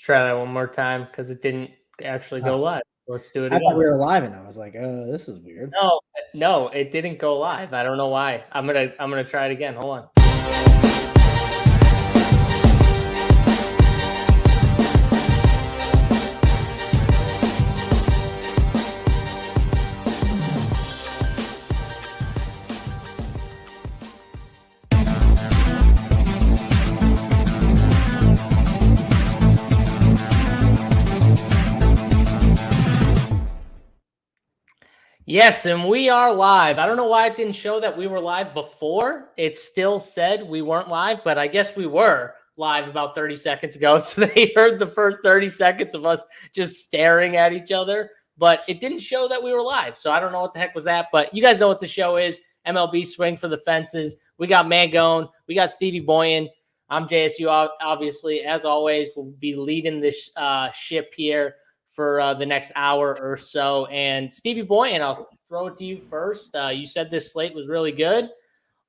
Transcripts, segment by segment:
try that one more time because it didn't actually go live. Let's do it I again. thought we were live, and I was like, this is weird. No, it didn't go live. I don't know why. I'm gonna try it again. Hold on. Yes, and we are live. I don't know why it didn't show that we were live before. It still said we weren't live, but I guess we were live about 30 seconds ago. So they heard the first 30 seconds of us just staring at each other, but it didn't show that we were live. So I don't know what the heck was that, but you guys know what the show is. MLB Swing for the Fences. We got Mangone. We got Stevie Boyan. I'm JSU, obviously. As always, we'll be leading this ship here for the next hour or so. And Stevie Boyan, I'll throw it to you first. You said this slate was really good.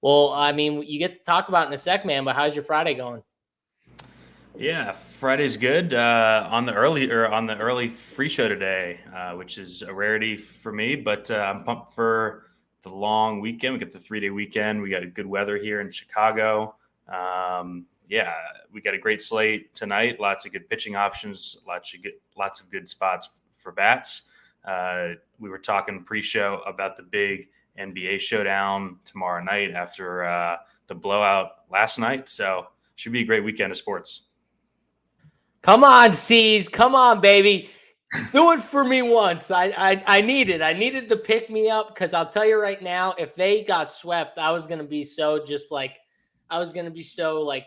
Well, I mean, you get to talk about it in a sec, man, but how's your Friday going? Yeah, Friday's good. On the early free show today, which is a rarity for me, but I'm pumped for the long weekend. We get the 3-day weekend. We got good weather here in Chicago. We got a great slate tonight. Lots of good pitching options. Lots of good spots for bats. We were talking pre-show about the big NBA showdown tomorrow night after the blowout last night. So should be a great weekend of sports. Come on, C's. Come on, baby. Do it for me once. I needed the pick me up because I'll tell you right now, if they got swept, I was gonna be so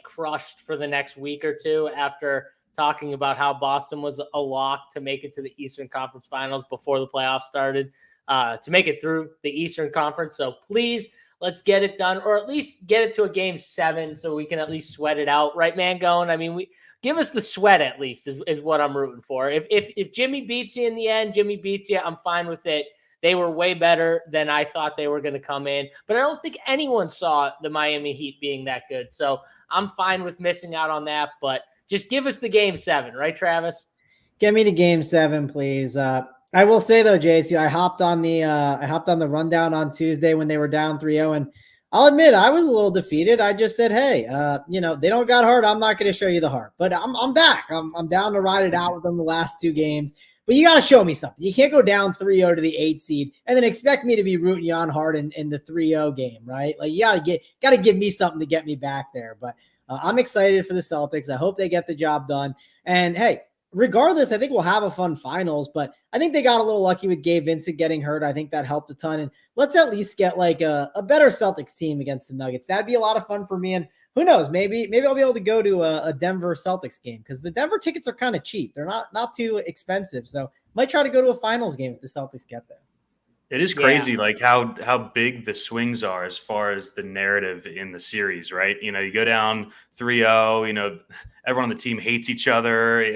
crushed for the next week or two after talking about how Boston was a lock to make it to the Eastern Conference Finals before the playoffs started, to make it through the Eastern Conference. So please, let's get it done, or at least get it to a game 7 so we can at least sweat it out. Right, Mangone? I mean, give us the sweat at least is what I'm rooting for. If Jimmy beats you in the end, Jimmy beats you, I'm fine with it. They were way better than I thought they were going to come in. But I don't think anyone saw the Miami Heat being that good. So I'm fine with missing out on that. But just give us the game 7, right, Travis? Get me to game 7, please. I will say, though, JSU, I hopped on the rundown on Tuesday when they were down 3-0. And I'll admit I was a little defeated. I just said, hey, they don't got heart. I'm not going to show you the heart. But I'm back. I'm down to ride it out with them the last 2 games. But you got to show me something. You can't go down 3-0 to the 8 seed and then expect me to be rooting you on hard in the 3-0 game, right? Like you got to give me something to get me back there. But I'm excited for the Celtics. I hope they get the job done. And hey, regardless, I think we'll have a fun finals. But I think they got a little lucky with Gabe Vincent getting hurt. I think that helped a ton. And let's at least get like a better Celtics team against the Nuggets. That'd be a lot of fun for me. And who knows? Maybe I'll be able to go to a Denver Celtics game because the Denver tickets are kind of cheap. They're not too expensive. So might try to go to a finals game if the Celtics get there. It is crazy, like how big the swings are as far as the narrative in the series, right? You know, you go down 3-0, everyone on the team hates each other.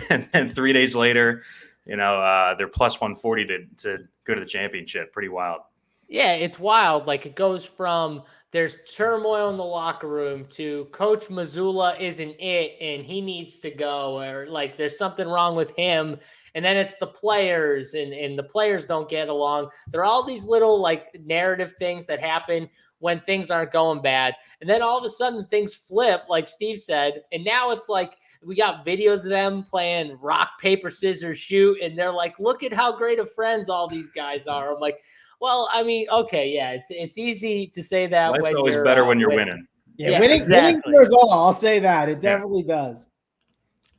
And then 3 days later, they're plus 140 to go to the championship. Pretty wild. Yeah, it's wild. Like it goes from there's turmoil in the locker room to Coach Mazzulla isn't it and he needs to go, or like there's something wrong with him. And then it's the players and the players don't get along. There are all these little like narrative things that happen when things aren't going bad. And then all of a sudden things flip, like Steve said. And now it's like we got videos of them playing rock, paper, scissors, shoot. And they're like, look at how great of friends all these guys are. I'm like, well, I mean, okay, yeah, it's easy to say that. Life's always better when you're winning. Yeah, winning cures all. I'll say that. It definitely does.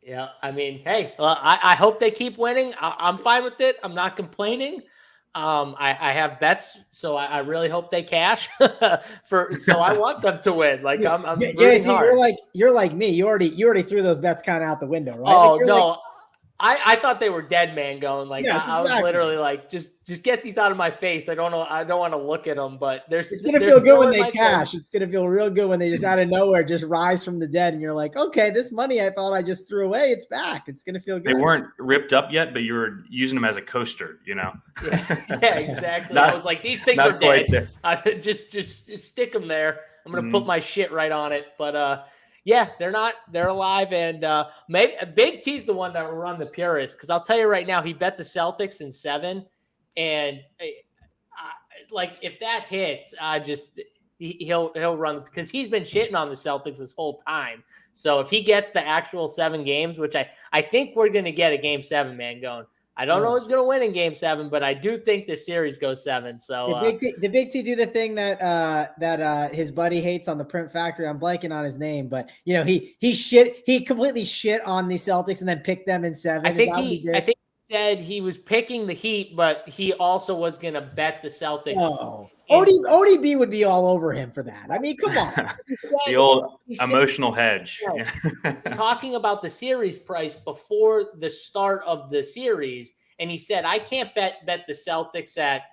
Yeah, I mean, hey, I hope they keep winning. I'm fine with it. I'm not complaining. I have bets, so I really hope they cash. So I want them to win. Like I'm JC, hard. You're like me. You already threw those bets kind of out the window, right? Oh no. I thought they were dead, man. Going like I was literally like, just get these out of my face. I don't want to look at them, but it's gonna feel good when they cash. It's gonna feel real good when they just out of nowhere just rise from the dead, and you're like, okay, this money I thought I just threw away, it's back. It's gonna feel good. They weren't ripped up yet, but you were using them as a coaster, Yeah, exactly. I was like, these things are dead. Just stick them there. I'm gonna put my shit right on it, but Yeah, they're not. They're alive, and maybe Big T's the one that will run the purist. Because I'll tell you right now, he bet the Celtics in 7, and like if that hits, he'll run because he's been shitting on the Celtics this whole time. So if he gets the actual 7 games, which I think we're going to get a Game 7, Mangone. I don't know who's going to win in Game 7, but I do think the series goes 7. So did Big T do the thing that his buddy hates on the Print Factory? I'm blanking on his name, but he completely shit on the Celtics and then picked them in 7. I think he said he was picking the Heat, but he also was going to bet the Celtics. Oh, ODB would be all over him for that. I mean, come on. The old emotional hedge. Talking about the series price before the start of the series, and he said, I can't bet the Celtics at –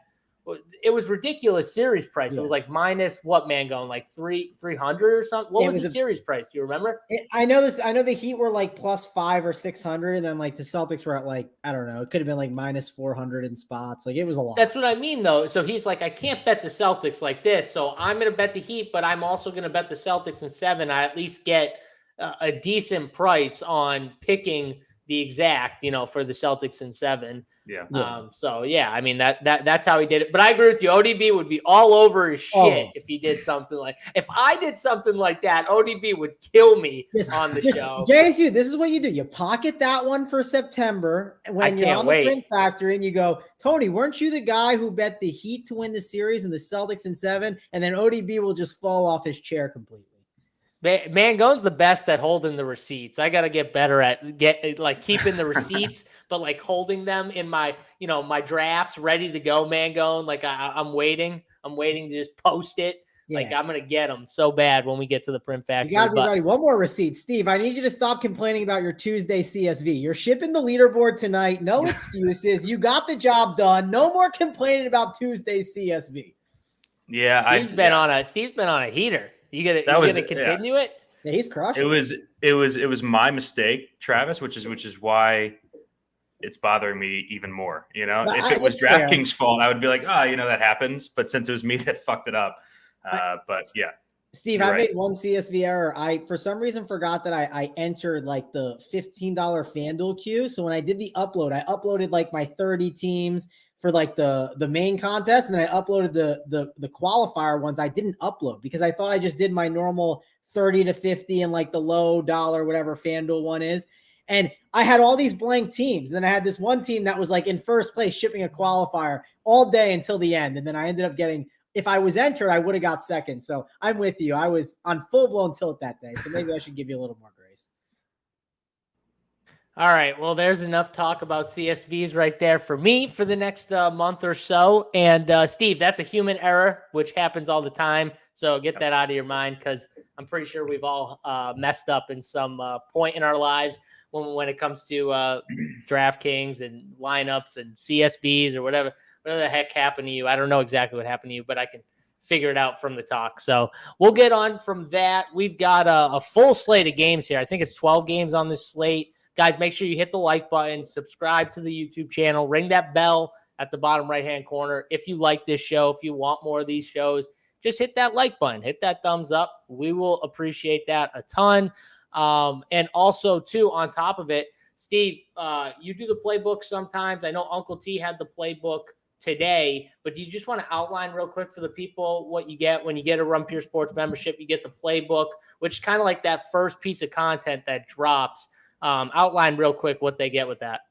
it was ridiculous series price. Yeah. It was like minus what, Mangone, like 300 or something? What was the series price? Do you remember? I know this. I know the Heat were like plus 500 or 600, and then like the Celtics were at like, I don't know, it could have been like minus 400 in spots. Like it was a lot. That's what I mean, though. So he's like, I can't bet the Celtics like this. So I'm going to bet the Heat, but I'm also going to bet the Celtics in 7. I at least get a decent price on picking the exact, for the Celtics in 7. Yeah. So yeah, I mean that's how he did it. But I agree with you. ODB would be all over his shit if he did something if I did something like that. ODB would kill me on the show. JSU, this is what you do. You pocket that one for September when you're on the Print Factory, and you go, Tony, weren't you the guy who bet the Heat to win the series and the Celtics in 7? And then ODB will just fall off his chair completely. Mangone's the best at holding the receipts. I got to get better at keeping the receipts, but like holding them in my, my drafts ready to go. Mangone, like I'm waiting to just post it. Yeah. Like I'm going to get them so bad when we get to the Print Factory. You got to be ready. One more receipt. Steve, I need you to stop complaining about your Tuesday CSV. You're shipping the leaderboard tonight. No excuses. You got the job done. No more complaining about Tuesday CSV. Yeah. Steve's been on a heater. You gonna continue it? Yeah, he's crushing. It was my mistake, Travis, which is why it's bothering me even more. If it was DraftKings' fault, I would be like, that happens. But since it was me that fucked it up, but yeah. Steve, I made one CSV error. I, for some reason, forgot that I entered like the $15 FanDuel queue. So when I did the upload, I uploaded like my 30 teams for like the main contest. And then I uploaded the qualifier ones. I didn't upload because I thought I just did my normal 30 to 50 and like the low dollar, whatever FanDuel one is. And I had all these blank teams. Then I had this one team that was like in first place shipping a qualifier all day until the end. And then I ended up getting, if I was entered, I would have got second. So I'm with you. I was on full blown tilt that day. So maybe I should give you a little more grace. All right. Well, there's enough talk about CSVs right there for me for the next month or so. And Steve, that's a human error, which happens all the time. So get that out of your mind because I'm pretty sure we've all messed up in some point in our lives when it comes to DraftKings and lineups and CSVs or whatever the heck happened to you. I don't know exactly what happened to you, but I can figure it out from the talk. So we'll get on from that. We've got a full slate of games here. I think it's 12 games on this slate. Guys, make sure you hit the like button, subscribe to the YouTube channel, ring that bell at the bottom right-hand corner. If you like this show, if you want more of these shows, just hit that like button, hit that thumbs up. We will appreciate that a ton. And also, too, on top of it, Steve, you do the playbook sometimes. I know Uncle T had the playbook today, but do you just want to outline real quick for the people what you get when you get a Run Pure Sports membership? You get the playbook, which is kind of like that first piece of content that drops. Outline real quick what they get with that.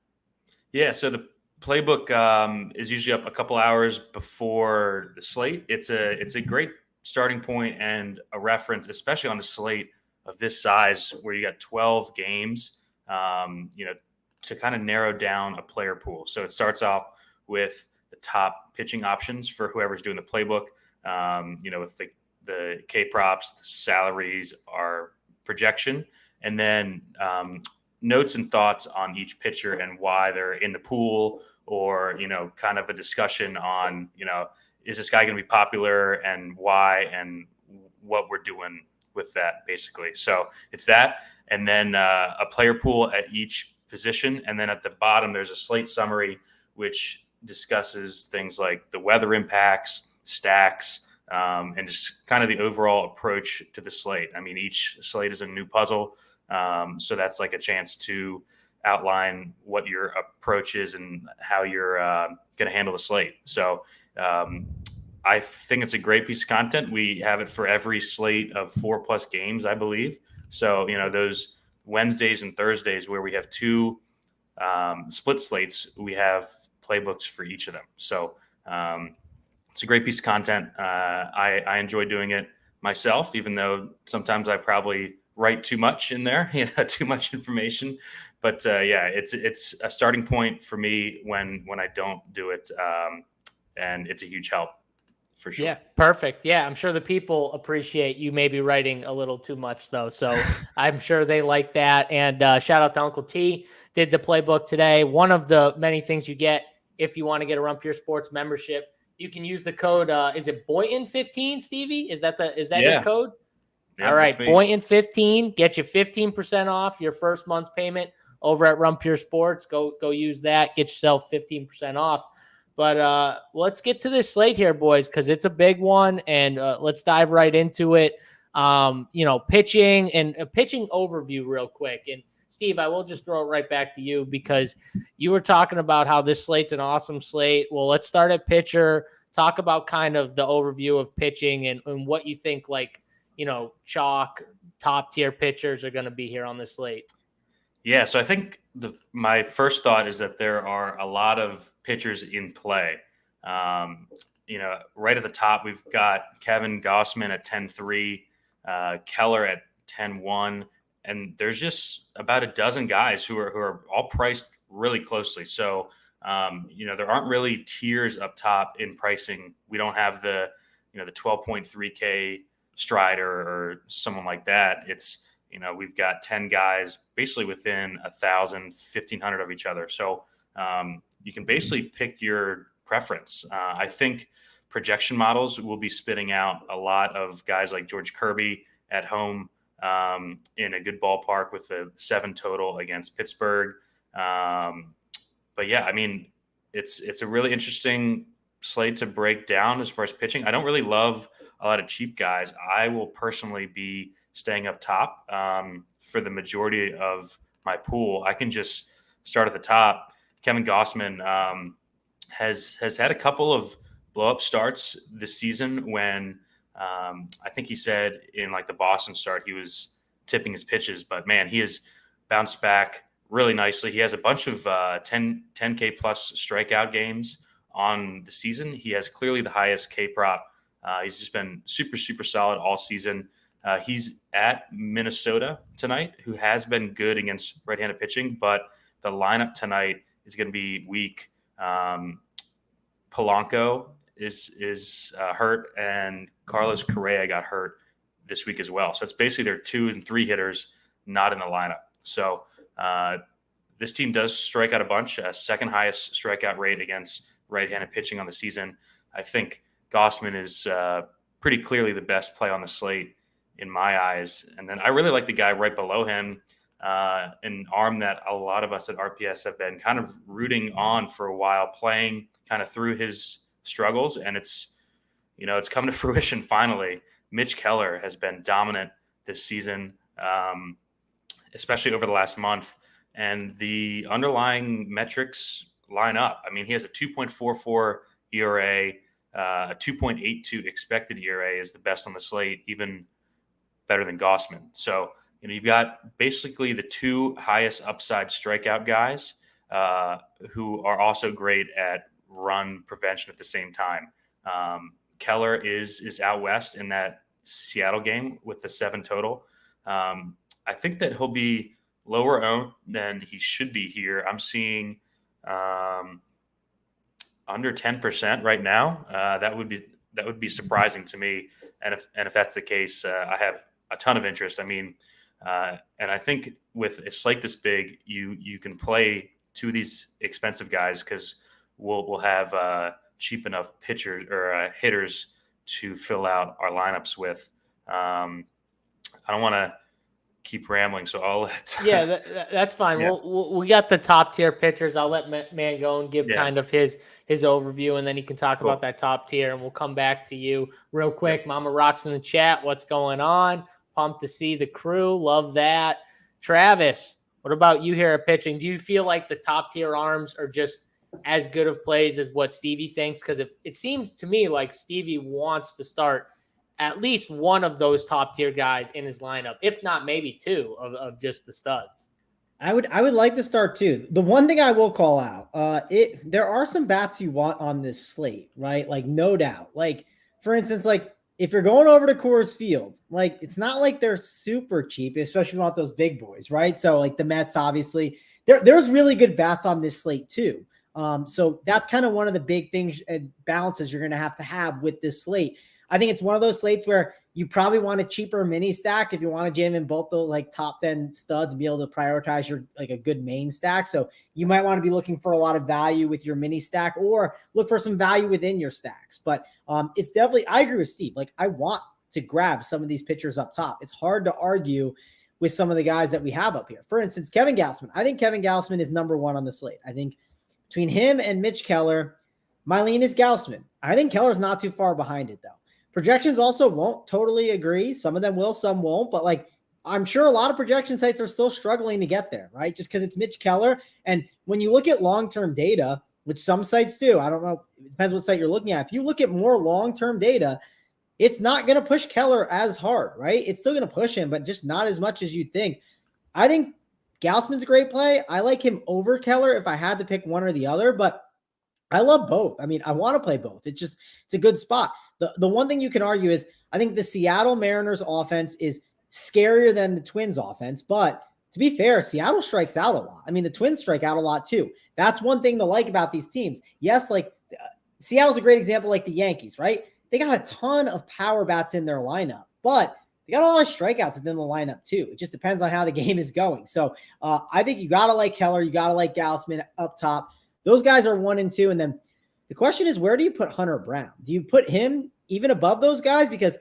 Yeah, so the playbook is usually up a couple hours before the slate. It's a great starting point and a reference, especially on the slate of this size where you got 12 games, to kind of narrow down a player pool. So it starts off with the top pitching options for whoever's doing the playbook, with the K props, the salaries, our projection, and then notes and thoughts on each pitcher and why they're in the pool, or, kind of a discussion on, is this guy going to be popular and why and what we're doing with that, basically. So it's that, and then a player pool at each position. And then at the bottom, there's a slate summary, which discusses things like the weather impacts, stacks, and just kind of the overall approach to the slate. I mean, each slate is a new puzzle. So that's like a chance to outline what your approach is and how you're going to handle the slate. So I think it's a great piece of content. We have it for every slate of 4+ games, I believe. So, those Wednesdays and Thursdays where we have two split slates, we have playbooks for each of them. So it's a great piece of content. I enjoy doing it myself, even though sometimes I probably write too much in there, too much information. But it's a starting point for me when I don't do it, and it's a huge help for sure. Yeah, perfect. Yeah, I'm sure the people appreciate you maybe writing a little too much though, so I'm sure they like that. And shout out to Uncle T, did the playbook today. One of the many things you get if you want to get a Rumpier Sports membership, you can use the code. Is it Boynton15, Stevie? Is that your code? Yeah, all right, Boynton15, get you 15% off your first month's payment over at Rumpier Sports. Go use that. Get yourself 15% off. But let's get to this slate here, boys, because it's a big one, and let's dive right into it. Pitching and a pitching overview real quick. And Steve, I will just throw it right back to you because you were talking about how this slate's an awesome slate. Well, let's start at pitcher. Talk about kind of the overview of pitching and what you think, chalk top tier pitchers are going to be here on this slate. Yeah, so I think my first thought is that there are a lot of pitchers in play. Right at the top, we've got Kevin Gausman at 10-3, Keller at 10-1, and there's just about a dozen guys who are all priced really closely. So, there aren't really tiers up top in pricing. We don't have the 12.3K Strider or someone like that. It's, we've got 10 guys basically within 1,000, 1,500 of each other. So you can basically pick your preference. I think projection models will be spitting out a lot of guys like George Kirby at home in a good ballpark with a 7 total against Pittsburgh. But yeah, I mean, it's a really interesting slate to break down as far as pitching. I don't really love a lot of cheap guys. I will personally be staying up top for the majority of my pool. I can just start at the top. Kevin Gausman has had a couple of blow-up starts this season when I think he said in the Boston start he was tipping his pitches, but man, he has bounced back really nicely. He has a bunch of 10K plus strikeout games on the season. He has clearly the highest K prop. He's just been super, super solid all season. He's at Minnesota tonight, who has been good against right-handed pitching, but the lineup tonight is going to be weak. Polanco is hurt, and Carlos Correa got hurt this week as well. So it's basically their 2 and 3 hitters not in the lineup. So this team does strike out a bunch, second highest strikeout rate against right-handed pitching on the season. I think Gausman is pretty clearly the best play on the slate in my eyes. And then I really like the guy right below him, an arm that a lot of us at RPS have been kind of rooting on for a while, playing kind of through his struggles. And it's come to fruition finally. Mitch Keller has been dominant this season, especially over the last month. And the underlying metrics line up. I mean, he has a 2.44 ERA, a 2.82 expected ERA is the best on the slate, even better than Gausman. So, you've got basically the 2 highest upside strikeout guys who are also great at run prevention at the same time. Keller is out west in that Seattle game with the 7 total. I think that he'll be lower owned than he should be here. I'm seeing under 10% right now. That would be surprising to me. And if that's the case, I have a ton of interest. I mean, and I think with a slate this big, you can play 2 of these expensive guys because we'll have cheap enough pitchers or hitters to fill out our lineups with. I don't want to keep rambling, so I'll let. Yeah, that's fine. Yeah. We got the top tier pitchers. I'll let Mangone give kind of his overview, and then he can talk about that top tier, and we'll come back to you real quick. Yep. Mama Rocks in the chat. What's going on? Pumped to see the crew. Love that. Travis, what about you here at pitching? Do you feel like the top tier arms are just as good of plays as what Stevie thinks? Because it seems to me like Stevie wants to start at least one of those top tier guys in his lineup, if not maybe two of just the studs. I would like to start too. The one thing I will call out, there are some bats you want on this slate, right? Like no doubt. Like for instance, like if you're going over to Coors Field, like it's not like they're super cheap, especially if you want those big boys, right? So like the Mets, obviously, there's really good bats on this slate too. So that's kind of one of the big things and balances you're going to have with this slate. I think it's one of those slates where you probably want a cheaper mini stack if you want to jam in both those like top 10 studs and be able to prioritize your like a good main stack. So you might want to be looking for a lot of value with your mini stack or look for some value within your stacks. But it's definitely, I agree with Steve. Like I want to grab some of these pitchers up top. It's hard to argue with some of the guys that we have up here. For instance, Kevin Gausman. I think Kevin Gausman is number one on the slate. I think between him and Mitch Keller, my lean is Gausman. I think Keller's not too far behind it though. Projections also won't totally agree. Some of them will, some won't. But like, I'm sure a lot of projection sites are still struggling to get there, right? Just because it's Mitch Keller. And when you look at long-term data, which some sites do, I don't know, it depends what site you're looking at. If you look at more long-term data, it's not going to push Keller as hard, right? It's still going to push him, but just not as much as you'd think. I think Gausman's a great play. I like him over Keller if I had to pick one or the other, but I love both. I mean, I want to play both. It's a good spot. The one thing you can argue is I think the Seattle Mariners offense is scarier than the Twins offense, but to be fair, Seattle strikes out a lot. I mean, the Twins strike out a lot too. That's one thing to like about these teams. Yes, like Seattle's a great example, like the Yankees, right? They got a ton of power bats in their lineup, but they got a lot of strikeouts within the lineup too. It just depends on how the game is going. So I think you got to like Keller. You got to like Gausman up top. Those guys are 1 and 2. And then the question is, where do you put Hunter Brown? Do you put him even above those guys? Because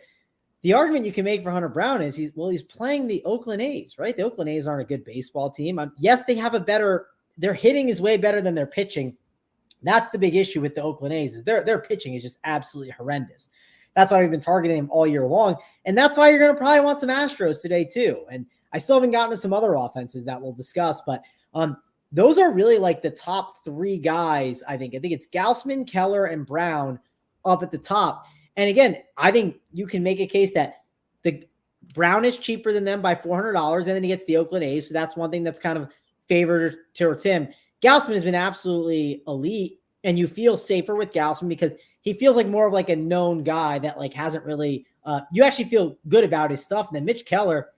the argument you can make for Hunter Brown is he's playing the Oakland A's, right? The Oakland A's aren't a good baseball team. Yes, they have their hitting is way better than their pitching. That's the big issue with the Oakland A's is their pitching is just absolutely horrendous. That's why we've been targeting them all year long. And that's why you're going to probably want some Astros today too. And I still haven't gotten to some other offenses that we'll discuss, but those are really like the top 3 guys. I think it's Gausman, Keller, and Brown up at the top. And again, I think you can make a case that the Brown is cheaper than them by $400, and then he gets the Oakland A's. So that's one thing that's kind of favored towards him. Gausman has been absolutely elite, and you feel safer with Gausman because he feels like more of like a known guy that like hasn't really you actually feel good about his stuff. And then Mitch Keller,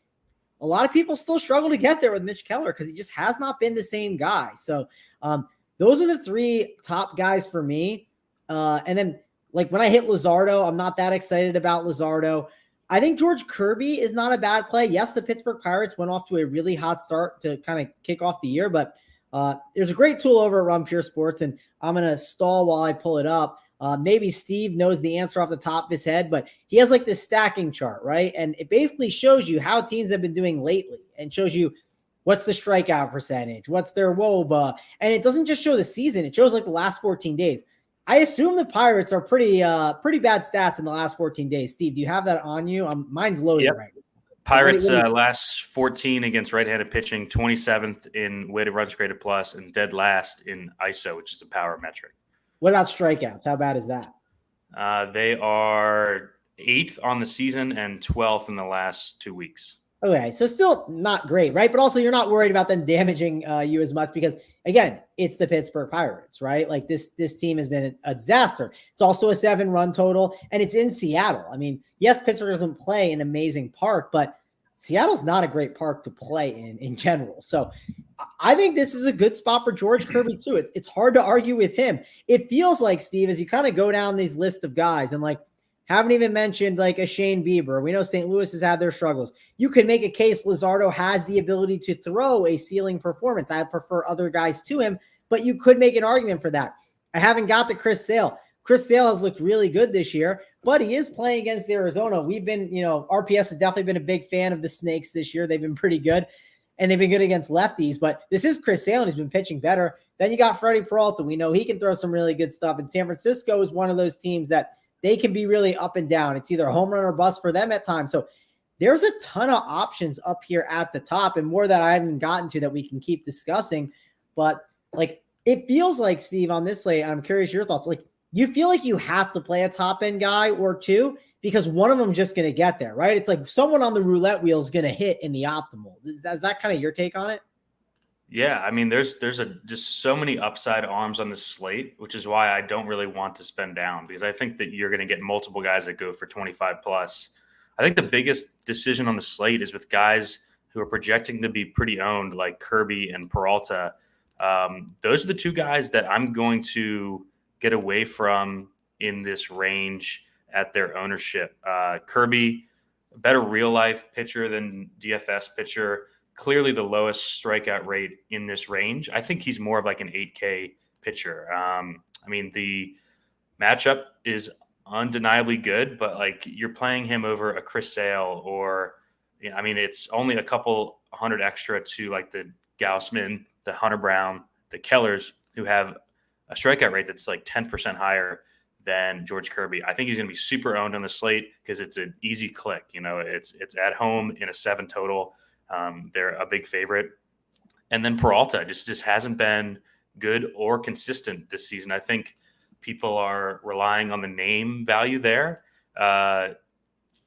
a lot of people still struggle to get there with Mitch Keller because he just has not been the same guy. So those are the 3 top guys for me. And then like when I hit Luzardo, I'm not that excited about Luzardo. I think George Kirby is not a bad play. Yes, the Pittsburgh Pirates went off to a really hot start to kind of kick off the year, but there's a great tool over at Run Pure Sports, and I'm going to stall while I pull it up. Maybe Steve knows the answer off the top of his head, but he has like this stacking chart, right? And it basically shows you how teams have been doing lately and shows you what's the strikeout percentage, what's their WOBA. And it doesn't just show the season. It shows like the last 14 days. I assume the Pirates are pretty bad stats in the last 14 days. Steve, do you have that on you? Mine's loaded right now. Pirates last 14 against right-handed pitching, 27th in weighted runs created plus, and dead last in ISO, which is a power metric. What about strikeouts? How bad is that? They are 8th on the season and 12th in the last 2 weeks. Okay, so still not great, right? But also you're not worried about them damaging you as much because, again, it's the Pittsburgh Pirates, right? Like this team has been a disaster. It's also a 7-run total, and it's in Seattle. I mean, yes, Pittsburgh doesn't play an amazing park, but Seattle's not a great park to play in general. So I think this is a good spot for George Kirby too. It's hard to argue with him. It feels like, Steve, as you kind of go down these list of guys and like haven't even mentioned like a Shane Bieber. We know St. Louis has had their struggles. You can make a case Luzardo has the ability to throw a ceiling performance. I prefer other guys to him, but you could make an argument for that. I haven't got to Chris Sale. Chris Sale has looked really good this year, but he is playing against Arizona. We've been, RPS has definitely been a big fan of the Snakes this year. They've been pretty good, and they've been good against lefties, but this is Chris Sale, and he's been pitching better. Then you got Freddie Peralta. We know he can throw some really good stuff, and San Francisco is one of those teams that they can be really up and down. It's either a home run or bust for them at times. So there's a ton of options up here at the top, and more that I haven't gotten to that we can keep discussing. But like, it feels like, Steve, on this slate, I'm curious your thoughts. Like, you feel like you have to play a top end guy or two because one of them just going to get there, right? It's like someone on the roulette wheel is going to hit in the optimal. Is that kind of your take on it? Yeah, I mean, there's just so many upside arms on the slate, which is why I don't really want to spend down, because I think that you're going to get multiple guys that go for 25 plus. I think the biggest decision on the slate is with guys who are projecting to be pretty owned, like Kirby and Peralta. Those are the two guys that I'm going to get away from in this range at their ownership. Kirby, a better real life pitcher than DFS pitcher. Clearly the lowest strikeout rate in this range. I think he's more of like an 8K pitcher. I mean, the matchup is undeniably good, but like you're playing him over a Chris Sale or, I mean, it's only a couple hundred extra to like the Gaussman, the Hunter Brown, the Kellers, who have a strikeout rate that's like 10% higher than George Kirby. I think he's going to be super owned on the slate because it's an easy click. It's at home in a 7 total. They're a big favorite. And then Peralta just hasn't been good or consistent this season. I think people are relying on the name value there.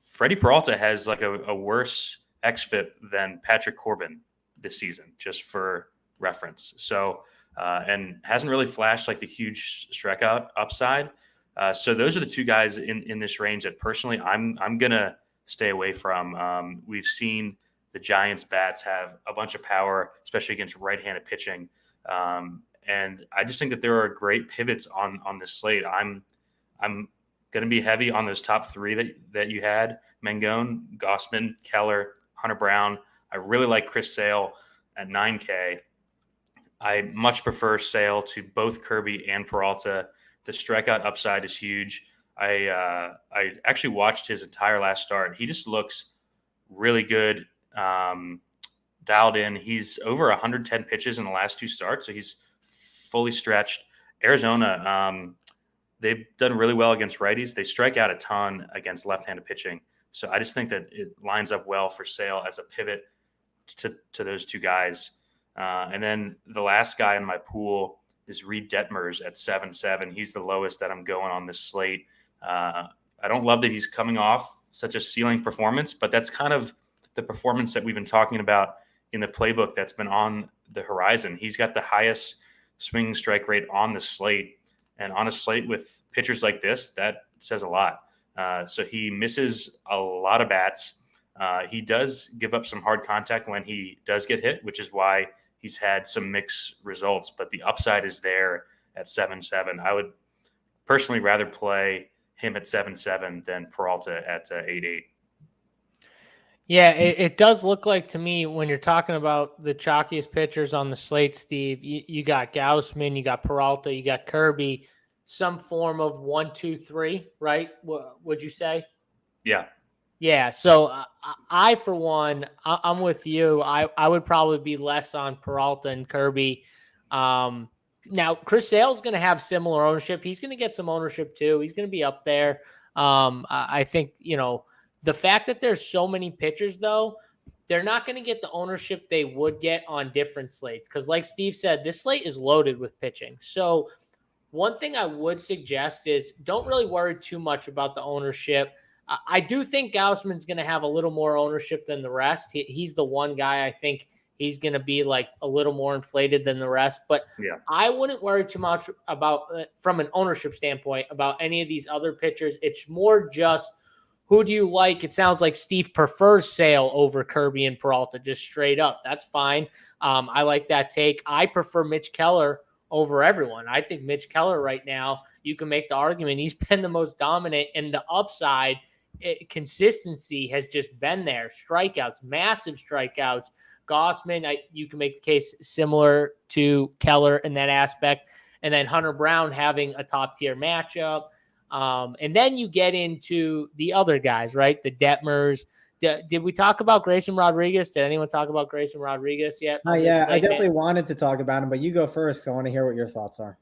Freddie Peralta has like a worse xFIP than Patrick Corbin this season, just for reference. So, and hasn't really flashed like the huge strikeout upside. So those are the two guys in this range that personally I'm going to stay away from. We've seen the Giants bats have a bunch of power, especially against right-handed pitching. And I just think that there are great pivots on this slate. I'm going to be heavy on those top 3 that you had: Mangone, Gaussman, Keller, Hunter Brown. I really like Chris Sale at 9K. I much prefer Sale to both Kirby and Peralta. The strikeout upside is huge. I actually watched his entire last start. He just looks really good, dialed in. He's over 110 pitches in the last 2 starts, so he's fully stretched. Arizona, they've done really well against righties. They strike out a ton against left-handed pitching. So I just think that it lines up well for Sale as a pivot to those two guys. And then the last guy in my pool is Reed Detmers at 7.7. He's the lowest that I'm going on this slate. I don't love that he's coming off such a ceiling performance, but that's kind of the performance that we've been talking about in the playbook that's been on the horizon. He's got the highest swing strike rate on the slate, and on a slate with pitchers like this, that says a lot. So he misses a lot of bats. He does give up some hard contact when he does get hit, which is why he's had some mixed results, but the upside is there at 7.7. I would personally rather play him at 7.7 than Peralta at 8.8. Yeah, it does look like to me when you're talking about the chalkiest pitchers on the slate, Steve, you got Gaussman, you got Peralta, you got Kirby, some form of 1, 2, 3, right? Would you say? Yeah. Yeah. So I for one, I'm with you. I would probably be less on Peralta and Kirby. Now, Chris Sale's going to have similar ownership. He's going to get some ownership too. He's going to be up there. I think, the fact that there's so many pitchers, though, they're not going to get the ownership they would get on different slates. Because like Steve said, this slate is loaded with pitching. So one thing I would suggest is don't really worry too much about the ownership. I do think Gaussman's going to have a little more ownership than the rest. He's the one guy I think he's going to be like a little more inflated than the rest. But yeah, I wouldn't worry too much about, from an ownership standpoint, about any of these other pitchers. It's more just, who do you like? It sounds like Steve prefers Sale over Kirby and Peralta, just straight up. That's fine. I like that take. I prefer Mitch Keller over everyone. I think Mitch Keller right now, you can make the argument he's been the most dominant, and the upside consistency has just been there. Strikeouts, massive strikeouts. Gaussman, you can make the case similar to Keller in that aspect. and then Hunter Brown having a top tier matchup. And then you get into the other guys, right? The Detmers. Did we talk about Grayson Rodriguez? Did anyone talk about Grayson Rodriguez yet? Yeah, I definitely wanted to talk about him, but you go first. I want to hear what your thoughts are.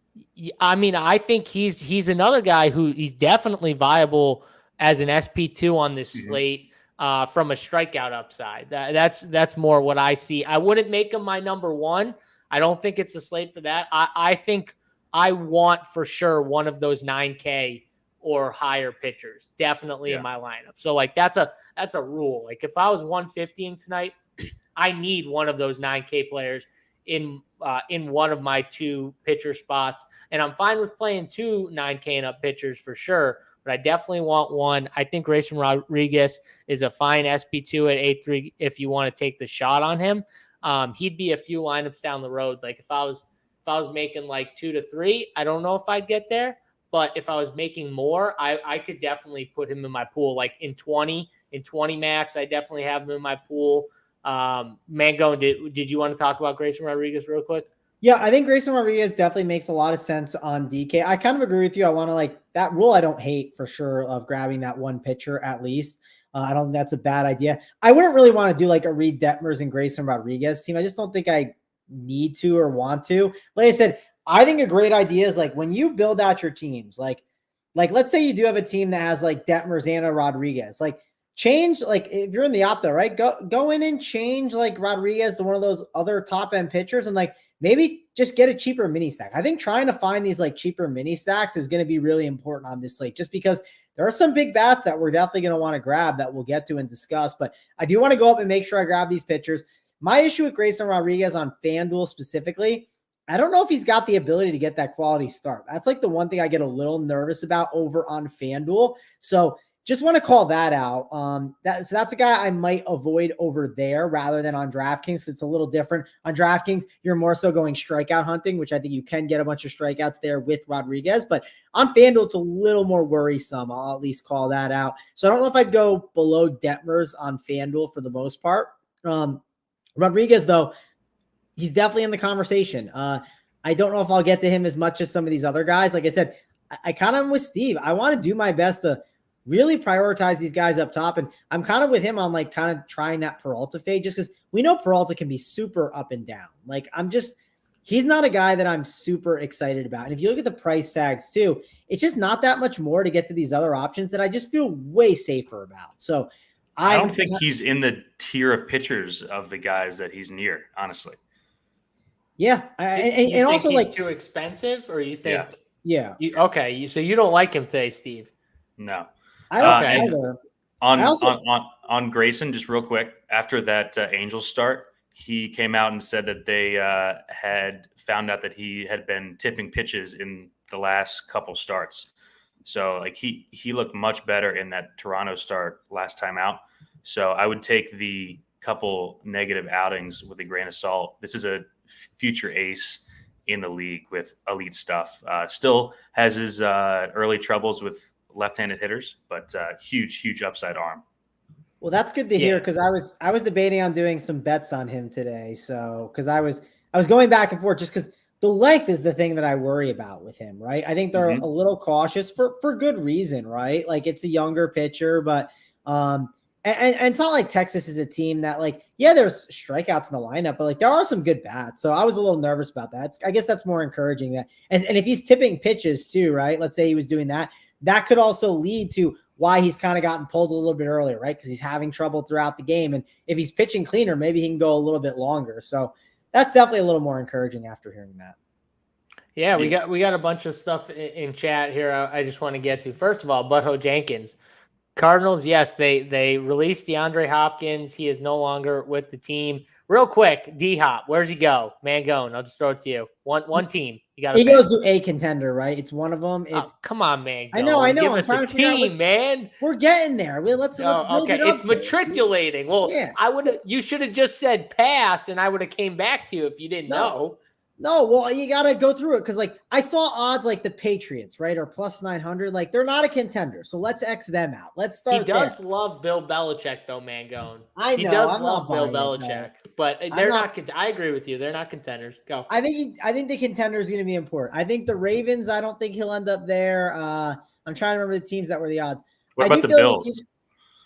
I mean, I think he's another guy who he's definitely viable as an SP2 on this slate from a strikeout upside. That's more what I see. I wouldn't make him my number one. I don't think it's a slate for that. I think I want for sure one of those 9K or higher pitchers definitely in my lineup. So like that's a rule. Like if I was 150 tonight, I need one of those 9K players in one of my 2 pitcher spots. And I'm fine with playing 2 9K and up pitchers for sure, but I definitely want one. I think Grayson Rodriguez is a fine SP2 at 8.3 if you want to take the shot on him. He'd be a few lineups down the road. Like if I was making like 2 to 3, I don't know if I'd get there. But if I was making more, I could definitely put him in my pool. Like in 20 max, I definitely have him in my pool. Mangone, did you want to talk about Grayson Rodriguez real quick? Yeah, I think Grayson Rodriguez definitely makes a lot of sense on DK. I kind of agree with you. I want to like that rule. I don't hate for sure of grabbing that one pitcher at least. I don't think that's a bad idea. I wouldn't really want to do like a Reed Detmers and Grayson Rodriguez team. I just don't think I need to or want to. Like I said, I think a great idea is like when you build out your teams, like let's say you do have a team that has like Detmers and a Rodriguez, like change, like if you're in the opto, right? Go in and change like Rodriguez to one of those other top end pitchers and like maybe just get a cheaper mini stack. I think trying to find these like cheaper mini stacks is going to be really important on this slate just because there are some big bats that we're definitely going to want to grab that we'll get to and discuss. But I do want to go up and make sure I grab these pitchers. My issue with Grayson Rodriguez on FanDuel specifically, I don't know if he's got the ability to get that quality start. That's like the one thing I get a little nervous about over on FanDuel. So just want to call that out. So that's a guy I might avoid over there rather than on DraftKings. It's a little different. On DraftKings, you're more so going strikeout hunting, which I think you can get a bunch of strikeouts there with Rodriguez. But on FanDuel, it's a little more worrisome. I'll at least call that out. So I don't know if I'd go below Detmers on FanDuel for the most part. Rodriguez, though, he's definitely in the conversation. I don't know if I'll get to him as much as some of these other guys. Like I said, I kind of am with Steve. I want to do my best to really prioritize these guys up top. And I'm kind of with him on like kind of trying that Peralta fade just because we know Peralta can be super up and down. Like he's not a guy that I'm super excited about. And if you look at the price tags too, it's just not that much more to get to these other options that I just feel way safer about. So I don't think he's in the tier of pitchers of the guys that he's near, honestly. Yeah. And also he's like too expensive or you think, yeah. So you don't like him today, Steve? No. I don't either. On Grayson, just real quick, after that Angels start, he came out and said that they had found out that he had been tipping pitches in the last couple starts. So like he looked much better in that Toronto start last time out. So I would take the couple negative outings with a grain of salt. This is a future ace in the league with elite stuff. Still has his early troubles with left-handed hitters, but huge upside arm. Well, that's good to hear because I was debating on doing some bets on him today. So because I was going back and forth just because the length is the thing that I worry about with him, right? I think they're a little cautious for good reason, right? Like it's a younger pitcher, but and it's not like Texas is a team that like, there's strikeouts in the lineup, but like there are some good bats. So I was a little nervous about that. I guess that's more encouraging that. And if he's tipping pitches too, right? Let's say he was doing that. That could also lead to why he's kind of gotten pulled a little bit earlier, right? Because he's having trouble throughout the game. And if he's pitching cleaner, maybe he can go a little bit longer. So that's definitely a little more encouraging after hearing that. Yeah, we got a bunch of stuff in chat here I just want to get to. First of all, Butthole Jenkins. Cardinals, yes, they released DeAndre Hopkins. He is no longer with the team. Real quick, D-Hop, where's he go? Mangone, I'll just throw it to you. One team. He goes to a contender, right? It's one of them. It's come on, man. I know. Give I'm us a team, man. We're getting there. Let's okay. It's matriculating. Well, you should have just said pass, and I would have came back to you if you didn't know. No, well, you got to go through it because, like, I saw odds like the Patriots, right, or plus 900. Like, they're not a contender, so let's X them out. Let's start. He does there. love Bill Belichick, though, Mangone. I He know. does I'm not love Bill buying it, Belichick, though. but I'm they're not. not. I agree with you. They're not contenders. Go. I think the contender is going to be important. I think the Ravens. I don't think he'll end up there. I'm trying to remember the teams that were the odds. What I about do the feel Bills? like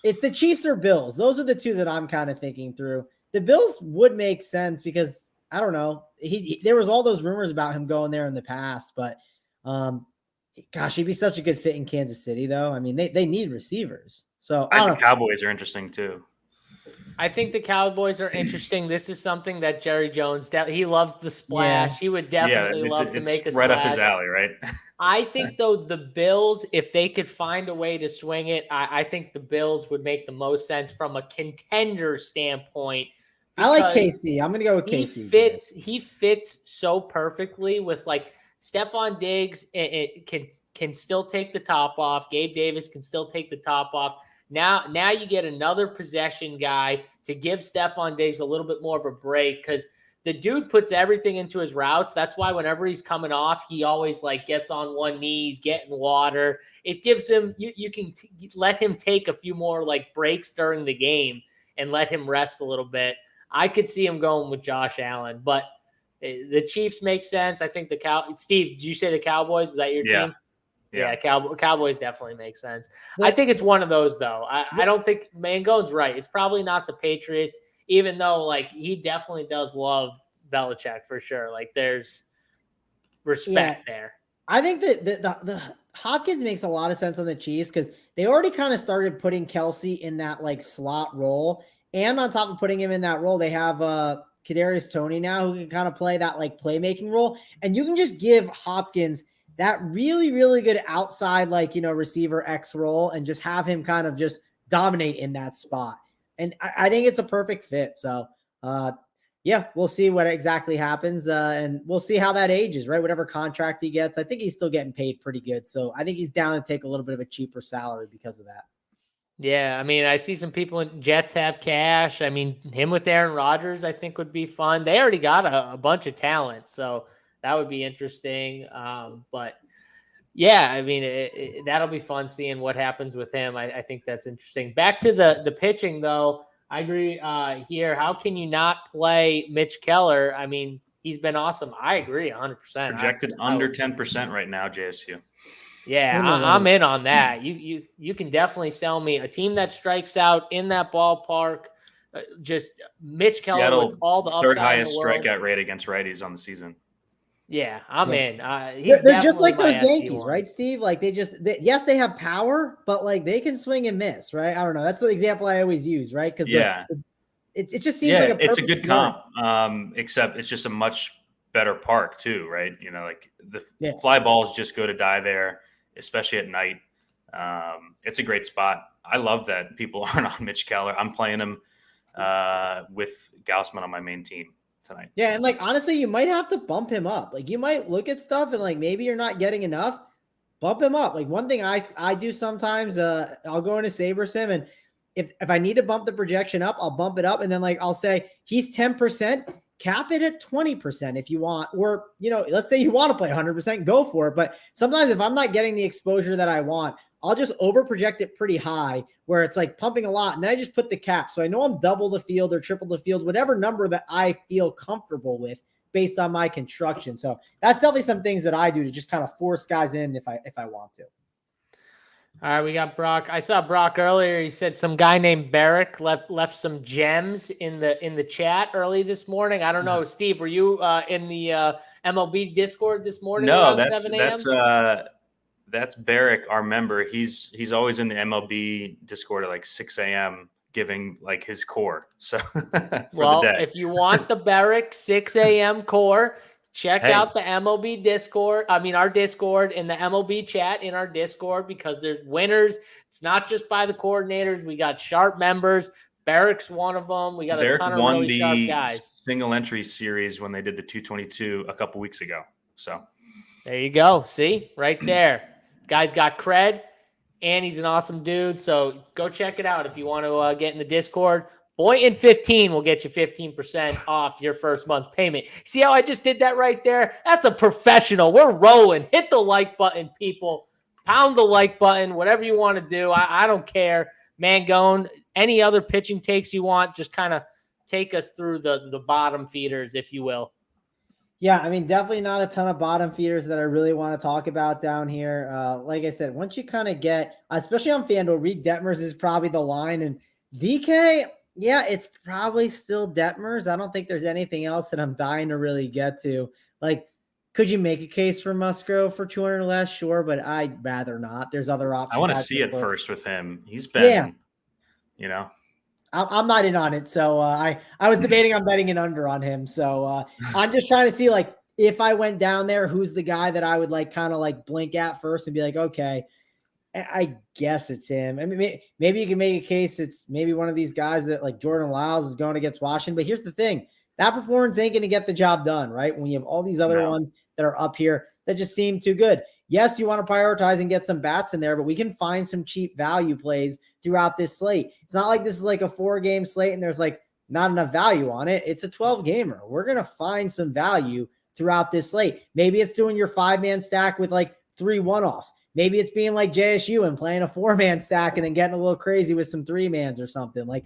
it's the Chiefs or Bills. Those are the two that I'm kind of thinking through. The Bills would make sense because I don't know. There was all those rumors about him going there in the past, but gosh, he'd be such a good fit in Kansas City, though. I mean, they need receivers. So I don't know. The Cowboys are interesting too. I think the Cowboys are interesting. This is something that Jerry Jones, he loves the splash. Yeah. He would definitely love to make a right splash. up his alley, right? I think, though, the Bills, if they could find a way to swing it, I think the Bills would make the most sense from a contender standpoint. I like KC. I'm going to go with KC. He fits so perfectly with, like, Stephon Diggs can still take the top off. Gabe Davis can still take the top off. Now you get another possession guy to give Stephon Diggs a little bit more of a break because the dude puts everything into his routes. That's why whenever he's coming off, he always like gets on one knee, he's getting water. It gives him you can let him take a few more like breaks during the game and let him rest a little bit. I could see him going with Josh Allen, but the Chiefs make sense. I think Steve, did you say the Cowboys? Was that your team? Yeah, Cowboys definitely make sense. I think it's one of those, though. I don't think Mangone's right. It's probably not the Patriots, even though, like, he definitely does love Belichick for sure. Like, there's respect there. I think that the Hopkins makes a lot of sense on the Chiefs because they already kind of started putting Kelsey in that, like, slot role. And on top of putting him in that role, they have Kadarius Toney now who can kind of play that, like, playmaking role. And you can just give Hopkins – that really, really good outside, like, receiver X role and just have him kind of just dominate in that spot. And I think it's a perfect fit. So, we'll see what exactly happens. And we'll see how that ages, right? Whatever contract he gets, I think he's still getting paid pretty good. So I think he's down to take a little bit of a cheaper salary because of that. Yeah, I mean, I see some people in Jets have cash. I mean, him with Aaron Rodgers, I think would be fun. They already got a bunch of talent. So that would be interesting. But yeah, I mean, that'll be fun seeing what happens with him. I think that's interesting. Back to the pitching, though. I agree here. How can you not play Mitch Keller? I mean, he's been awesome. I agree 100%. Projected under 10% right now, JSU. Yeah, I'm in on that. You can definitely sell me a team that strikes out in that ballpark. Just Mitch Keller Seattle, with all the upside third highest in the world. strikeout rate against righties on the season. Yeah, I'm in. They're just like those Yankees, right, Steve? Like yes, they have power, but like they can swing and miss, right? I don't know. That's the example I always use, right? Because it just seems like it's a good comp. Except it's just a much better park too, right? Like the fly balls just go to die there, especially at night. It's a great spot. I love that people aren't on Mitch Keller. I'm playing him with Gaussman on my main team tonight. Yeah, and like honestly, you might have to bump him up. Like you might look at stuff and like maybe you're not getting enough. Bump him up. Like one thing I do sometimes, I'll go into SaberSim and if I need to bump the projection up, I'll bump it up and then like I'll say he's 10%. Cap it at 20% if you want, or, let's say you want to play 100%, go for it. But sometimes if I'm not getting the exposure that I want, I'll just over project it pretty high where it's like pumping a lot. And then I just put the cap. So I know I'm double the field or triple the field, whatever number that I feel comfortable with based on my construction. So that's definitely some things that I do to just kind of force guys in if I want to. All right, we got Brock. I saw Brock earlier. He said some guy named Barrick left some gems in the chat early this morning. I don't know, Steve, were you in the MLB Discord this morning? No, that's Barrick, our member. He's always in the MLB Discord at like 6 a.m. giving like his core. So well, if you want the Barrick 6 a.m. core, check out the MLB Discord. I mean, our Discord and the MLB chat in our Discord because there's winners. It's not just by the coordinators. We got sharp members. Barrick's one of them. We got a ton of really sharp guys. Single entry series when they did the 222 a couple weeks ago. So there you go. See right there. Guy's got cred and he's an awesome dude. So go check it out if you want to get in the Discord. Boynton 15 will get you 15% off your first month's payment. See how I just did that right there? That's a professional. We're rolling. Hit the like button, people. Pound the like button, whatever you want to do. I don't care. Mangone, any other pitching takes you want, just kind of take us through the bottom feeders, if you will. Yeah, I mean, definitely not a ton of bottom feeders that I really want to talk about down here. Like I said, once you kind of get, especially on FanDuel, Reed Detmers is probably the line. And DK, yeah, it's probably still Detmers. I don't think there's anything else that I'm dying to really get to. Like, could you make a case for Musgrove for 200 or less? Sure, but I'd rather not. There's other options. I want to see it first with him. He's been, I'm not in on it. So I was debating on betting an under on him. So I'm just trying to see, like, if I went down there, who's the guy that I would like kind of like blink at first and be like, okay, I guess it's him. I mean, maybe you can make a case it's maybe one of these guys that like Jordan Lyles is going against Washington. But here's the thing. That performance ain't going to get the job done, right? When you have all these other ones that are up here that just seem too good. Yes, you want to prioritize and get some bats in there, but we can find some cheap value plays throughout this slate. It's not like this is like a 4-game slate and there's like not enough value on it. It's a 12-gamer. We're going to find some value throughout this slate. Maybe it's doing your 5-man stack with like 3 one-offs. Maybe it's being like JSU and playing a 4-man stack and then getting a little crazy with some 3-mans or something. Like,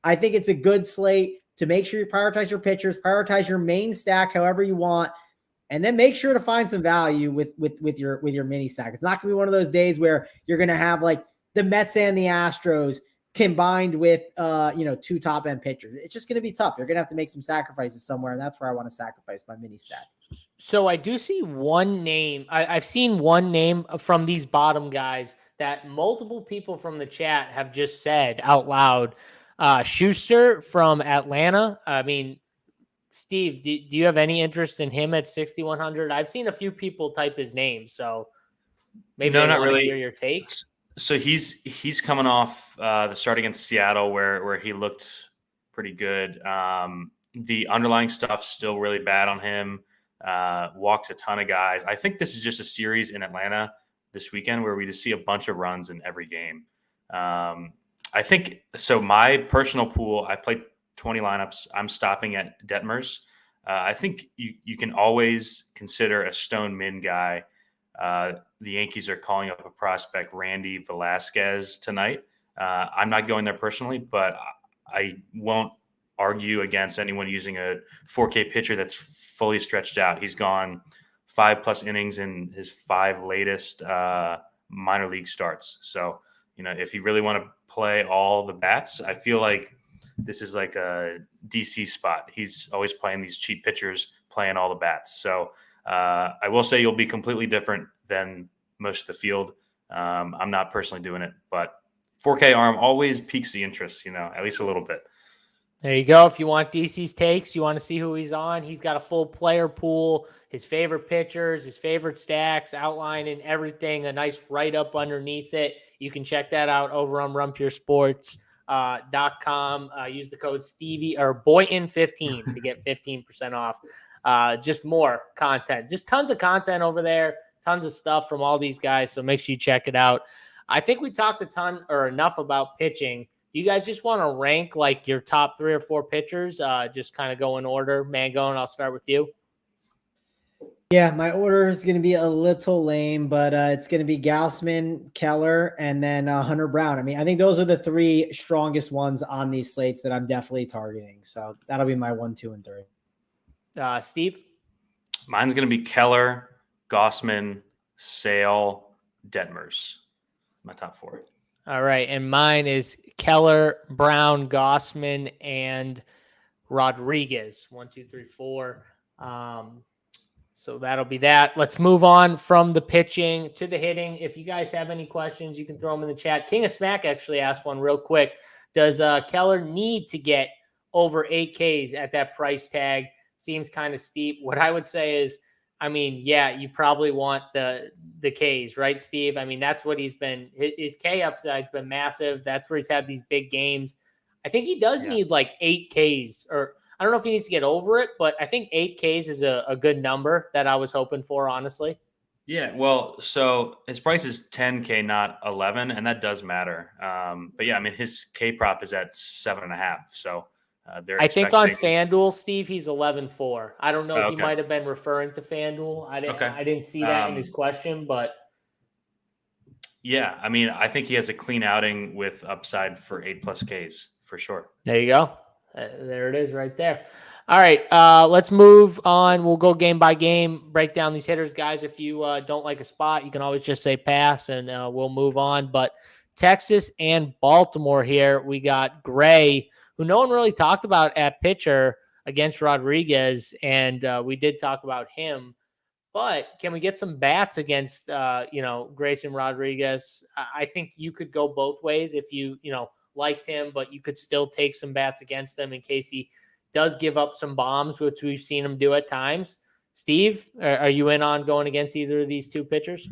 I think it's a good slate to make sure you prioritize your pitchers, prioritize your main stack however you want, and then make sure to find some value with your mini stack. It's not going to be one of those days where you're going to have like the Mets and the Astros combined with 2 top-end pitchers. It's just going to be tough. You're going to have to make some sacrifices somewhere, and that's where I want to sacrifice my mini stack. So I do see one name. I've seen one name from these bottom guys that multiple people from the chat have just said out loud. Schuster from Atlanta. I mean, Steve, do you have any interest in him at 6,100? I've seen a few people type his name, so maybe not really. Hear your takes. So he's coming off the start against Seattle where he looked pretty good. The underlying stuff's still really bad on him. Walks a ton of guys. I think this is just a series in Atlanta this weekend where we just see a bunch of runs in every game. I think so. My personal pool, I played 20 lineups. I'm stopping at Detmers. I think you can always consider a Stone Min guy. The Yankees are calling up a prospect, Randy Velasquez, tonight. I'm not going there personally, but I won't argue against anyone using a 4K pitcher that's fully stretched out. He's gone 5+ innings in his 5 latest minor league starts. So, if you really want to play all the bats, I feel like this is like a DC spot. He's always playing these cheap pitchers, playing all the bats. So I will say you'll be completely different than most of the field. I'm not personally doing it, but 4K arm always piques the interest, at least a little bit. There you go. If you want DC's takes, you want to see who he's on, he's got a full player pool, his favorite pitchers, his favorite stacks, outlining everything, a nice write-up underneath it. You can check that out over on runpuresports.com. Use the code Stevie or Boynton15 to get 15% off. Just more content, just tons of content over there, tons of stuff from all these guys. So make sure you check it out. I think we talked a ton or enough about pitching. You guys just want to rank like your top 3 or 4 pitchers, just kind of go in order. Mangone, I'll start with you. Yeah, my order is going to be a little lame, but it's going to be Gausman, Keller, and then Hunter Brown. I mean, I think those are the 3 strongest ones on these slates that I'm definitely targeting. So that'll be my 1, 2, and 3. Steve? Mine's going to be Keller, Gausman, Sale, Detmers. My top 4. All right, and mine is Keller, Brown, Gausman, and Rodriguez. 1, 2, 3, 4. So that'll be that. Let's move on from the pitching to the hitting. If you guys have any questions, you can throw them in the chat. King of Smack actually asked one real quick. Does Keller need to get over 8 Ks at that price tag? Seems kind of steep. What I would say is, I mean, yeah, you probably want the Ks, right, Steve? I mean, that's what he's been. His K upside's been massive. That's where he's had these big games. I think he does need like 8 Ks, or I don't know if he needs to get over it, but I think 8 Ks is a good number that I was hoping for, honestly. Yeah, well, so his price is 10K, not 11, and that does matter. But yeah, I mean, his K prop is at 7.5, so they're I think on expecting. FanDuel, Steve, he's 11-4. I don't know. Oh, He okay, might have been referring to FanDuel. okay. I didn't see that in his Um, question, but yeah, I mean, I think he has a clean outing with upside for 8+ Ks for sure. there you go. There it is right there. All right, let's move on. We'll go game by game, break down these hitters, guys. If you don't like a spot, you can always just say pass, and we'll move on. But Texas and Baltimore here, we got Gray, who no one really talked about at pitcher against Rodriguez, and we did talk about him. But can we get some bats against, Grayson Rodriguez? I think you could go both ways if you liked him, but you could still take some bats against him in case he does give up some bombs, which we've seen him do at times. Steve, are you in on going against either of these two pitchers?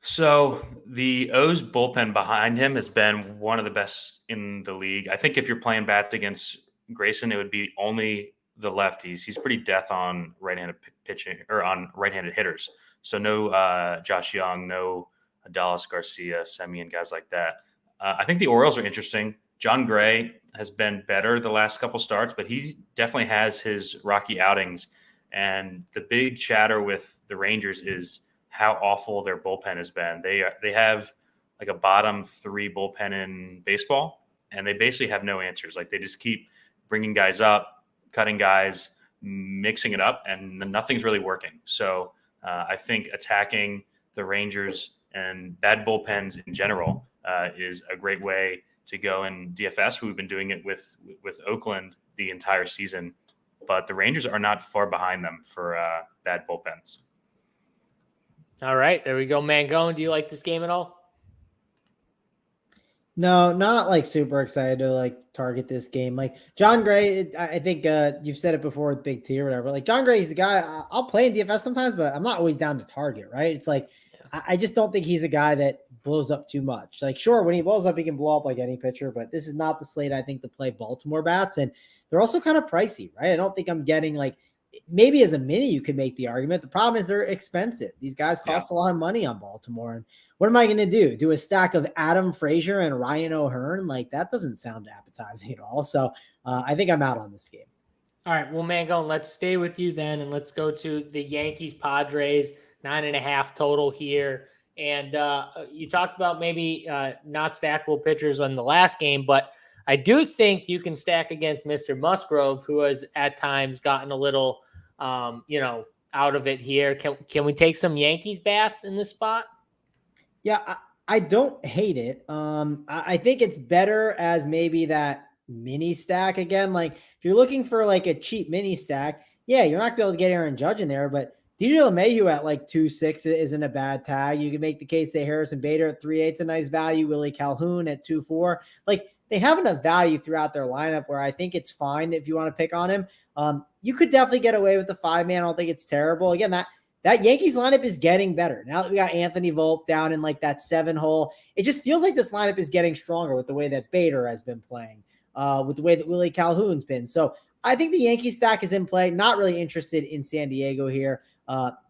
So the O's bullpen behind him has been one of the best in the league. I think if you're playing bats against Grayson, it would be only the lefties. He's pretty death on right-handed pitching or on right-handed hitters. So no Josh Young, no Dallas Garcia, Semien, guys like that. I think the Orioles are interesting. John Gray has been better the last couple starts, but he definitely has his rocky outings. And the big chatter with the Rangers is how awful their bullpen has been. They have like a bottom 3 bullpen in baseball, and they basically have no answers. Like they just keep bringing guys up, cutting guys, mixing it up, and nothing's really working. So I think attacking the Rangers and bad bullpens in general is a great way to go in DFS. We've been doing it with Oakland the entire season, but the Rangers are not far behind them for bad bullpens. All right, there we go. Mangone, do you like this game at all? No, not like super excited to like target this game. Like John Gray, I think you've said it before with Big T or whatever. Like John Gray, he's a guy I'll play in DFS sometimes, but I'm not always down to target, right? It's like I just don't think he's a guy that blows up too much. Like, sure, when he blows up, he can blow up like any pitcher, but this is not the slate I think to play Baltimore bats, and they're also kind of pricey, right? I don't think I'm getting like maybe as a mini you could make the argument. The problem is they're expensive. These guys cost a lot of money on Baltimore, and what am I going to do? Do a stack of Adam Frazier and Ryan O'Hearn? Like that doesn't sound appetizing at all. So I think I'm out on this game. All right, well, Mangone, let's stay with you then, and let's go to the Yankees Padres 9.5 total here. And you talked about maybe not stackable pitchers on the last game, but I do think you can stack against Mr. Musgrove, who has at times gotten a little, out of it here. Can we take some Yankees bats in this spot? Yeah, I don't hate it. I think it's better as maybe that mini stack again. Like if you're looking for like a cheap mini stack, yeah, you're not gonna be able to get Aaron Judge in there, but DJ LeMahieu at like 2.6 isn't a bad tag. You can make the case that Harrison Bader at 3.8 is a nice value. Willie Calhoun at 2.4. Like they have enough value throughout their lineup where I think it's fine if you want to pick on him. You could definitely get away with the 5-man. I don't think it's terrible. Again, that Yankees lineup is getting better. Now that we got Anthony Volpe down in like that 7 hole, it just feels like this lineup is getting stronger with the way that Bader has been playing, with the way that Willie Calhoun's been. So I think the Yankees stack is in play. Not really interested in San Diego here.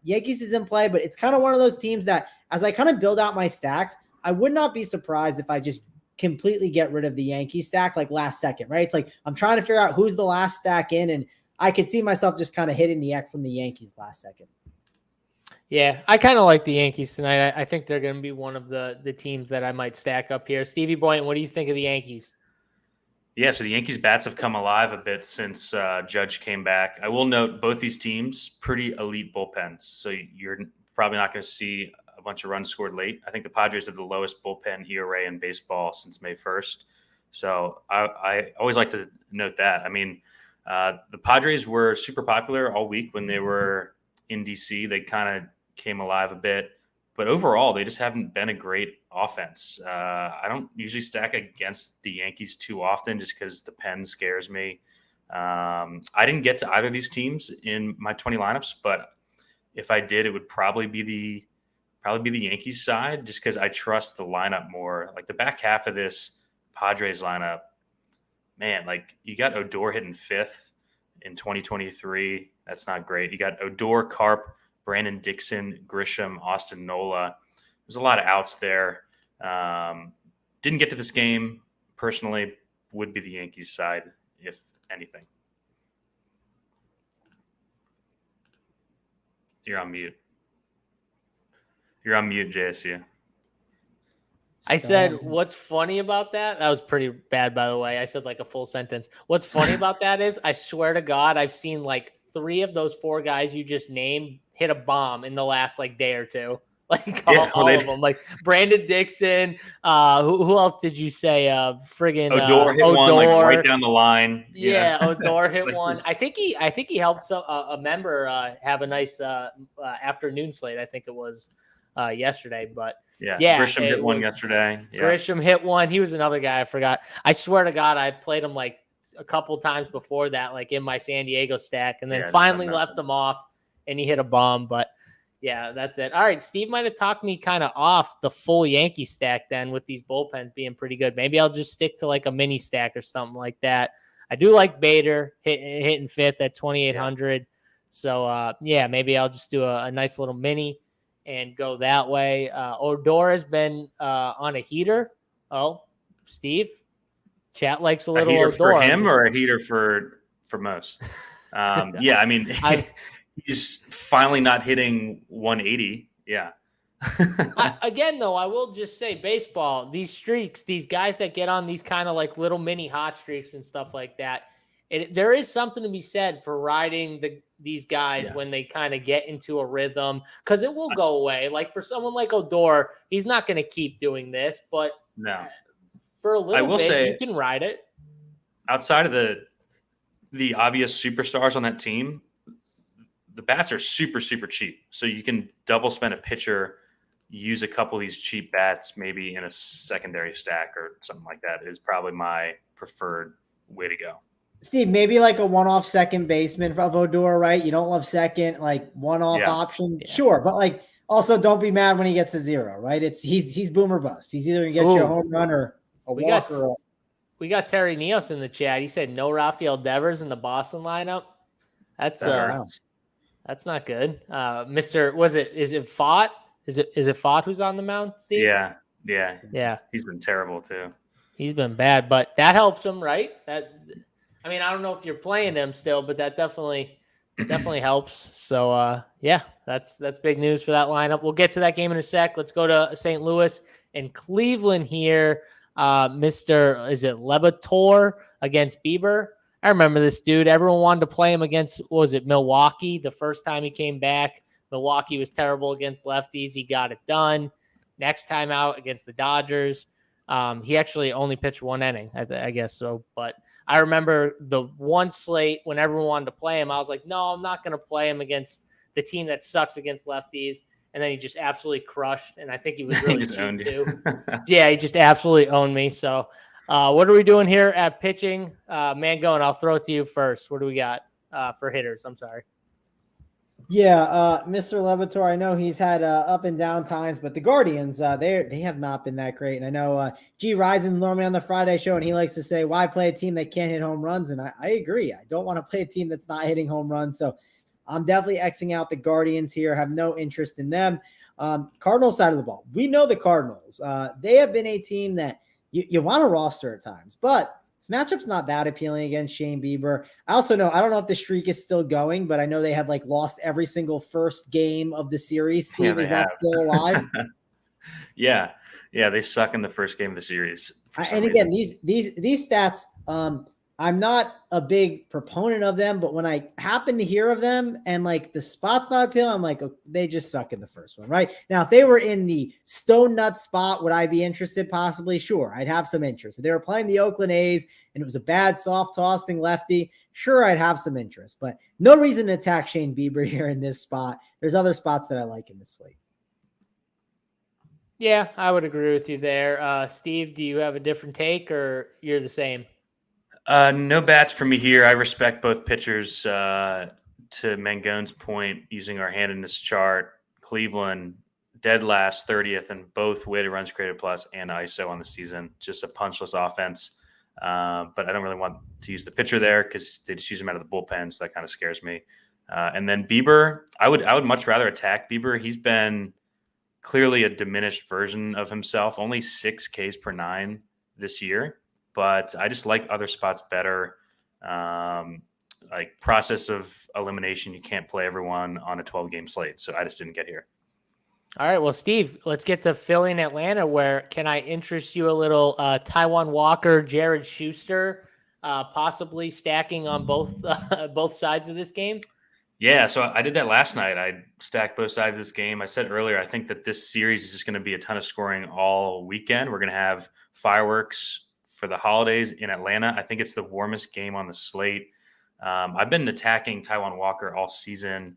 Yankees is in play, but it's kind of one of those teams that as I kind of build out my stacks, I would not be surprised if I just completely get rid of the Yankee stack like last second, right? It's like I'm trying to figure out who's the last stack in, and I could see myself just kind of hitting the X on the Yankees last second. Yeah, I kind of like the Yankees tonight. I think they're going to be one of the teams that I might stack up here. Stevie Boynton, what do you think of the Yankees? Yeah, so the Yankees bats have come alive a bit since Judge came back. I will note both these teams pretty elite bullpens, so you're probably not going to see a bunch of runs scored late. I think the Padres have the lowest bullpen ERA in baseball since May 1st. So I always like to note that. I mean, the Padres were super popular all week when they were in DC. They kind of came alive a bit, but overall they just haven't been a great offense. I don't usually stack against the Yankees too often just because the pen scares me. I didn't get to either of these teams in my 20 lineups, but if I did, it would probably be the Yankees side just because I trust the lineup more. Like the back half of this Padres lineup, man, like you got Odor hitting 5th in 2023. That's not great. You got Odor, Carp, Brandon Dixon, Grisham, Austin Nola. There's a lot of outs there. Didn't get to this game personally. Would be the Yankees side, if anything. You're on mute. You're on mute, JSU. I said, what's funny about that? That was pretty bad, by the way. I said like a full sentence. What's funny about that is, I swear to God, I've seen like 3 of those 4 guys you just named hit a bomb in the last like day or two. Like all of them. Like Brandon Dixon. Who else did you say? Friggin' Odor hit one like right down the line. Yeah, Odor hit one. I think he helped a member have a nice afternoon slate. I think it was yesterday, but yeah, Grisham hit one yesterday. Yeah. Grisham hit one. He was another guy I forgot. I swear to God, I played him like a couple times before that, like in my San Diego stack, and then finally left him off, and he hit a bomb. But yeah, that's it. All right, Steve might have talked me kind of off the full Yankee stack then, with these bullpens being pretty good. Maybe I'll just stick to like a mini stack or something like that. I do like Bader hitting 5th at 2,800. So yeah, maybe I'll just do a nice little mini and go that way. Odor has been on a heater. Oh, Steve, chat likes a little heater Odor for him or a heater for most. Yeah, I mean, he's finally not hitting 180. Yeah. Again, though, I will just say baseball, these streaks, these guys that get on these kind of like little mini hot streaks and stuff like that, there is something to be said for riding these guys when they kind of get into a rhythm, because it will go away. Like for someone like Odor, he's not going to keep doing this, but for a little bit, you can ride it. Outside of the obvious superstars on that team, the bats are super, super cheap. So you can double spend a pitcher, use a couple of these cheap bats, maybe in a secondary stack or something like that is probably my preferred way to go. Steve, maybe like a one-off second baseman of Odor, right? You don't love second, like one-off option. Yeah. Sure. But like, also don't be mad when he gets a 0, right? He's boomer bust. He's either going to get you a home run or a walk or we got Terry Niehaus in the chat. He said no Rafael Devers in the Boston lineup. That's not good. Is it Fott? Is it Fott who's on the mound, Steve? Yeah. He's been terrible too. He's been bad, but that helps him, right? I mean, I don't know if you're playing them still, but that definitely helps. So yeah, that's big news for that lineup. We'll get to that game in a sec. Let's go to St. Louis and Cleveland here. Is it Lebator against Bieber? I remember this dude. Everyone wanted to play him against, Milwaukee the first time he came back. Milwaukee was terrible against lefties. He got it done. Next time out against the Dodgers, he actually only pitched 1 inning, I guess so. But I remember the one slate when everyone wanted to play him, I was like, no, I'm not going to play him against the team that sucks against lefties. And then he just absolutely crushed. And I think he was really cheap too. Yeah, he just absolutely owned me. So what are we doing here at pitching? Mangone, I'll throw it to you first. What do we got for hitters? I'm sorry. Yeah, Mr. Levitor, I know he's had up and down times, but the Guardians, they have not been that great. And I know G. Risen's normally on the Friday show, and he likes to say, why play a team that can't hit home runs? And I agree. I don't want to play a team that's not hitting home runs. So I'm definitely Xing out the Guardians here. Have no interest in them. Cardinals side of the ball. We know the Cardinals. They have been a team that you want to roster at times, but this matchup's not that appealing against Shane Bieber. I also know, I don't know if the streak is still going, but I know they had like lost every single first game of the series. Steve, is that still alive? Yeah. They suck in the first game of the series. And again, these stats, I'm not a big proponent of them, but when I happen to hear of them and like the spot's not appealing, I'm like, oh, they just suck in the first one, right? Now, if they were in the stone nut spot, would I be interested? Possibly. Sure. I'd have some interest. If they were playing the Oakland A's and it was a bad soft tossing lefty, sure, I'd have some interest, but no reason to attack Shane Bieber here in this spot. There's other spots that I like in this slate. Yeah, I would agree with you there. Steve, do you have a different take or you're the same? No bats for me here. I respect both pitchers. To Mangone's point, using our hand in this chart, Cleveland dead last, 30th, and both weighted runs created plus and ISO on the season. Just a punchless offense. But I don't really want to use the pitcher there because they just use him out of the bullpen, so that kind of scares me. And then Bieber, I would much rather attack Bieber. He's been clearly a diminished version of himself, only 6 Ks per 9 this year, but I just like other spots better. Like process of elimination, you can't play everyone on a 12-game slate, so I just didn't get here. All right, well, Steve, let's get to Philly and Atlanta, where can I interest you a little? Taijuan Walker, Jared Schuster, possibly stacking on both sides of this game? Yeah, so I did that last night. I stacked both sides of this game. I said earlier, I think that this series is just going to be a ton of scoring all weekend. We're going to have fireworks for the holidays in Atlanta. I think it's the warmest game on the slate. I've been attacking Taijuan Walker all season.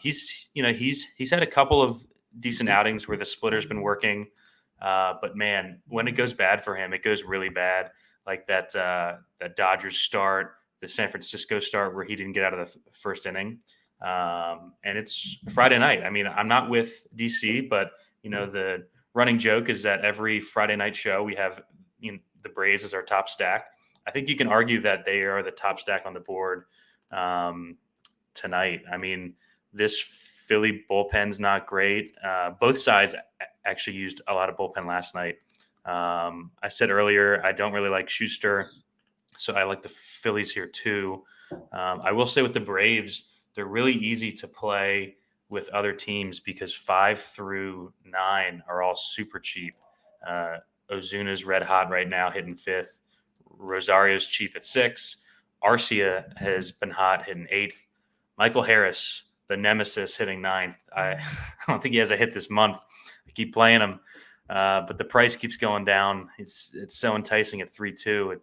He's had a couple of decent outings where the splitter's been working, but man, when it goes bad for him, it goes really bad. Like that Dodgers start, the San Francisco start where he didn't get out of the first inning. And it's Friday night. I mean, I'm not with DC, but the running joke is that every Friday night show we have the Braves as our top stack. I think you can argue that they are the top stack on the board tonight. I mean, this Philly bullpen's not great. Both sides actually used a lot of bullpen last night. I said earlier, I don't really like Schuster, so I like the Phillies here too. I will say with the Braves, they're really easy to play with other teams because 5 through 9 are all super cheap. Ozuna's red hot right now, hitting 5th. Rosario's cheap at 6. Arcia has been hot, hitting 8th. Michael Harris, the nemesis, hitting 9th. I don't think he has a hit this month. I keep playing him, but the price keeps going down. It's so enticing at 3.2.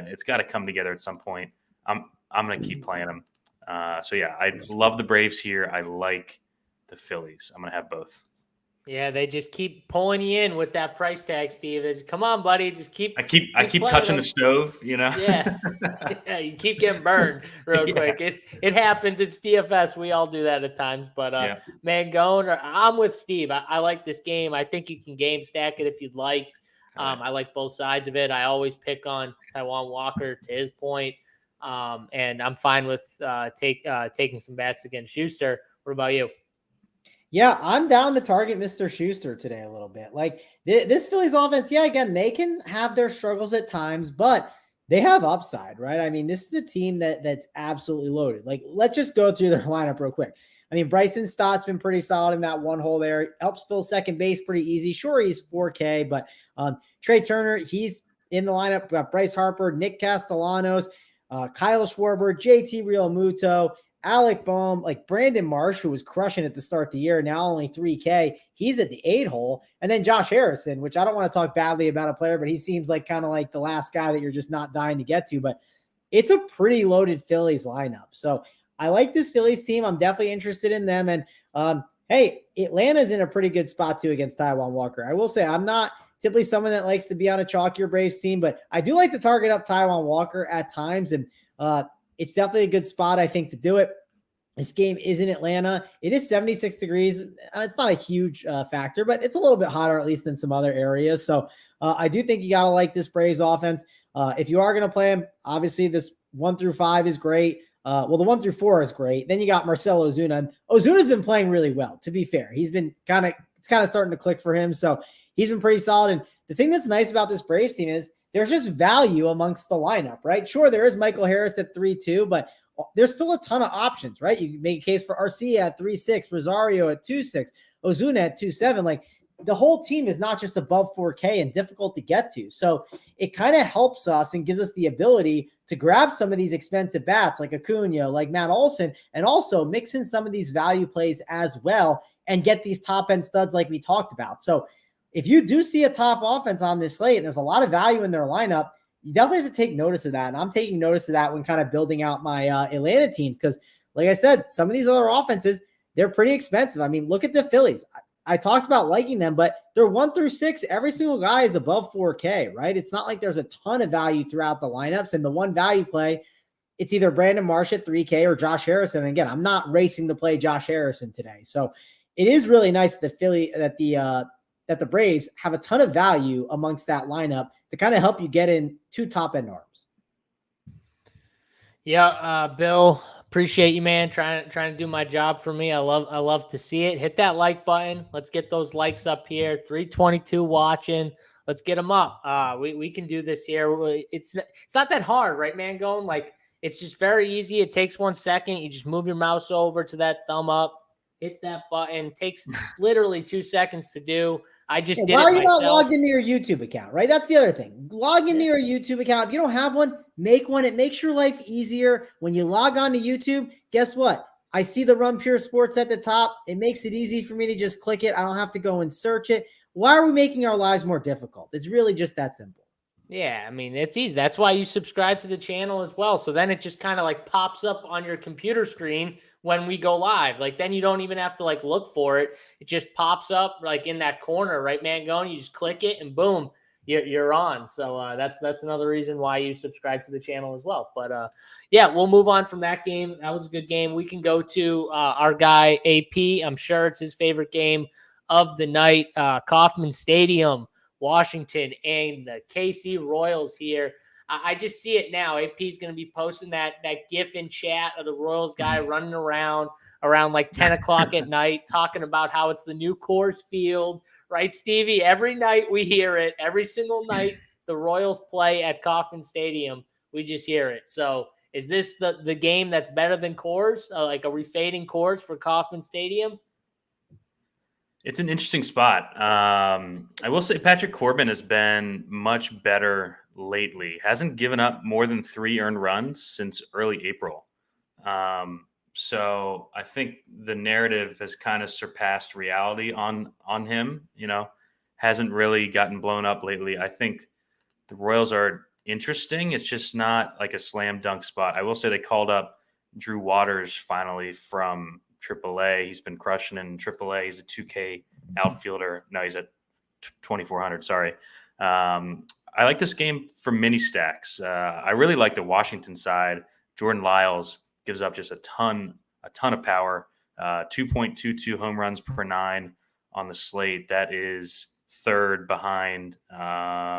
It's got to come together at some point. I'm going to keep playing him. So yeah, I love the Braves here. I like the Phillies. I'm going to have both. Yeah, they just keep pulling you in with that price tag, Steve. They just, come on, buddy, just keep. I keep touching the stove, Yeah, yeah, you keep getting burned real quick. It happens. It's DFS. We all do that at times. But Mangone, I'm with Steve. I like this game. I think you can game stack it if you'd like. I like both sides of it. I always pick on Taijuan Walker to his point, and I'm fine with taking some bats against Schuster. What about you? Yeah, I'm down to target Mr. Schuster today a little bit. Like this Phillies offense, yeah, again, they can have their struggles at times, but they have upside, right? I mean, this is a team that's absolutely loaded. Like, let's just go through their lineup real quick. I mean, Bryson Stott's been pretty solid in that one hole there. Helps fill second base pretty easy. Sure, he's 4K, but Trey Turner, he's in the lineup. We've got Bryce Harper, Nick Castellanos, Kyle Schwarber, JT Realmuto, Alec Boehm, like Brandon Marsh, who was crushing at the start of the year, now only 3K. He's at the 8 hole. And then Josh Harrison, which I don't want to talk badly about a player, but he seems like kind of like the last guy that you're just not dying to get to. But it's a pretty loaded Phillies lineup. So I like this Phillies team. I'm definitely interested in them. And hey, Atlanta's in a pretty good spot too against Taijuan Walker. I will say I'm not typically someone that likes to be on a chalkier Braves team, but I do like to target up Taijuan Walker at times. And it's definitely a good spot, I think, to do it. This game is in Atlanta. It is 76 degrees, and it's not a huge factor, but it's a little bit hotter, at least than some other areas. So I do think you got to like this Braves offense. If you are going to play them, obviously this 1 through 5 is great. Well, the 1 through 4 is great. Then you got Marcell Ozuna. And Ozuna's been playing really well, to be fair. He's been it's kind of starting to click for him. So he's been pretty solid. And the thing that's nice about this Braves team is there's just value amongst the lineup, right? Sure, there is Michael Harris at 3.2, but there's still a ton of options, right? You can make a case for Arcia at 3.6, Rosario at 2.6, Ozuna at 2.7. Like, the whole team is not just above 4K and difficult to get to. So it kind of helps us and gives us the ability to grab some of these expensive bats like Acuna, like Matt Olson, and also mix in some of these value plays as well and get these top end studs like we talked about. So if you do see a top offense on this slate and there's a lot of value in their lineup, you definitely have to take notice of that. And I'm taking notice of that when kind of building out my Atlanta teams. Because like I said, some of these other offenses, they're pretty expensive. I mean, look at the Phillies. I talked about liking them, but they're 1 through 6. Every single guy is above 4K, right? It's not like there's a ton of value throughout the lineups. And the one value play, it's either Brandon Marsh at 3K or Josh Harrison. And again, I'm not racing to play Josh Harrison today. So it is really nice that the Braves have a ton of value amongst that lineup to kind of help you get in 2 top end arms. Yeah, Bill, Appreciate you, man. Trying to do my job for me. I love to see it. Hit that like button. Let's get those likes up here. 322 watching. Let's get them up. We can do this here. It's not that hard, right, Mangone? Like, it's just very easy. It takes 1 second. You just move your mouse over to that thumb up, hit that button. It takes literally 2 seconds to do. I just did it myself. Why are you not logged into your YouTube account, right? That's the other thing. Log into your YouTube account. If you don't have one, make one. It makes your life easier. When you log on to YouTube, guess what? I see the Run Pure Sports at the top. It makes it easy for me to just click it. I don't have to go and search it. Why are we making our lives more difficult? It's really just that simple. Yeah, I mean, it's easy. That's why you subscribe to the channel as well. So then it just kind of like pops up on your computer screen when we go live. Like, then you don't even have to like look for it. It just pops up like in that corner, right, Mangone? You just click it and boom, you're on. So that's another reason why you subscribe to the channel as well. But yeah, we'll move on from that game. That was a good game. We can go to our guy AP. I'm sure it's his favorite game of the night. Kauffman Stadium, Washington, and the KC Royals here. I just see it now. AP is going to be posting that GIF in chat of the Royals guy running around like 10 o'clock at night, talking about how it's the new Coors Field, right, Stevie? Every night we hear it. Every single night the Royals play at Kauffman Stadium, we just hear it. So is this the game that's better than Coors, like a refading Coors for Kauffman Stadium? It's an interesting spot. I will say Patrick Corbin has been much better lately. Hasn't given up more than 3 earned runs since early April. So I think the narrative has kind of surpassed reality on him. You know, hasn't really gotten blown up lately. I think the Royals are interesting. It's just not like a slam dunk spot. I will say they called up Drew Waters finally from AAA. He's been crushing in AAA. He's a 2K outfielder. No, he's at 2,400. Sorry. I like this game for mini stacks. I really like the Washington side. Jordan Lyles gives up just a ton of power. 2.22 home runs per 9 on the slate. That is third behind Fott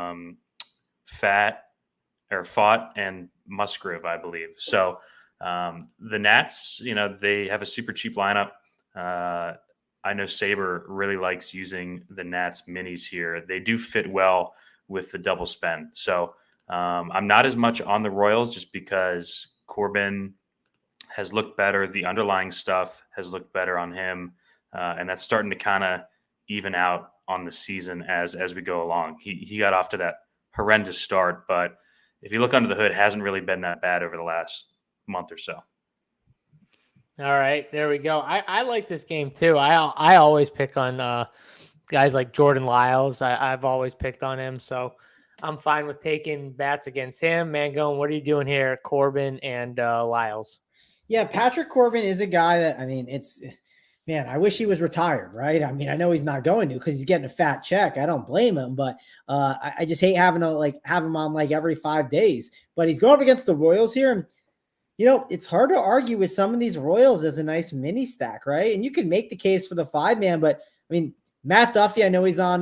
and Musgrove, I believe. So the Nats, you know, they have a super cheap lineup. I know Saber really likes using the Nats minis here. They do fit well with the double spend. So I'm not as much on the Royals just because Corbin has looked better. The underlying stuff has looked better on him. And that's starting to kind of even out on the season as we go along. He got off to that horrendous start, but if you look under the hood, hasn't really been that bad over the last month or so. All right, there we go. I like this game too. I always pick on guys like Jordan Lyles. I've always picked on him, so I'm fine with taking bats against him. Mangone, what are you doing here? Corbin and Lyles. Yeah, Patrick Corbin is a guy that, I mean, man, I wish he was retired, right? I mean, I know he's not going to because he's getting a fat check. I don't blame him, but I just hate having to have him on like every 5 days. But he's going up against the Royals here, and you know, it's hard to argue with some of these Royals as a nice mini stack, right? And you can make the case for the 5-man, but I mean, Matt Duffy, I know he's on,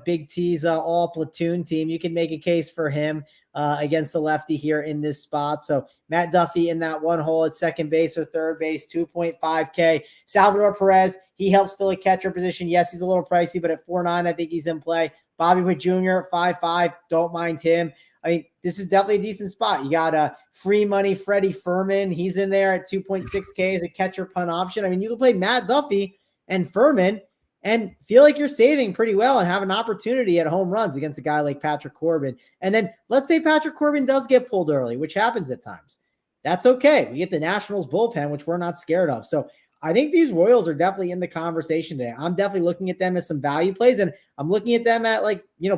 Big T's all platoon team. You can make a case for him against the lefty here in this spot. So Matt Duffy in that one hole at second base or third base, 2.5K. Salvador Perez, he helps fill a catcher position. Yes, he's a little pricey, but at 4.9, I think he's in play. Bobby Witt Jr., 5.5, don't mind him. I mean, this is definitely a decent spot. You got free money Freddie Furman. He's in there at 2.6K as a catcher punt option. I mean, you can play Matt Duffy and Furman and feel like you're saving pretty well and have an opportunity at home runs against a guy like Patrick Corbin. And then let's say Patrick Corbin does get pulled early, which happens at times. That's okay. We get the Nationals bullpen, which we're not scared of. So I think these Royals are definitely in the conversation today. I'm definitely looking at them as some value plays, and I'm looking at them at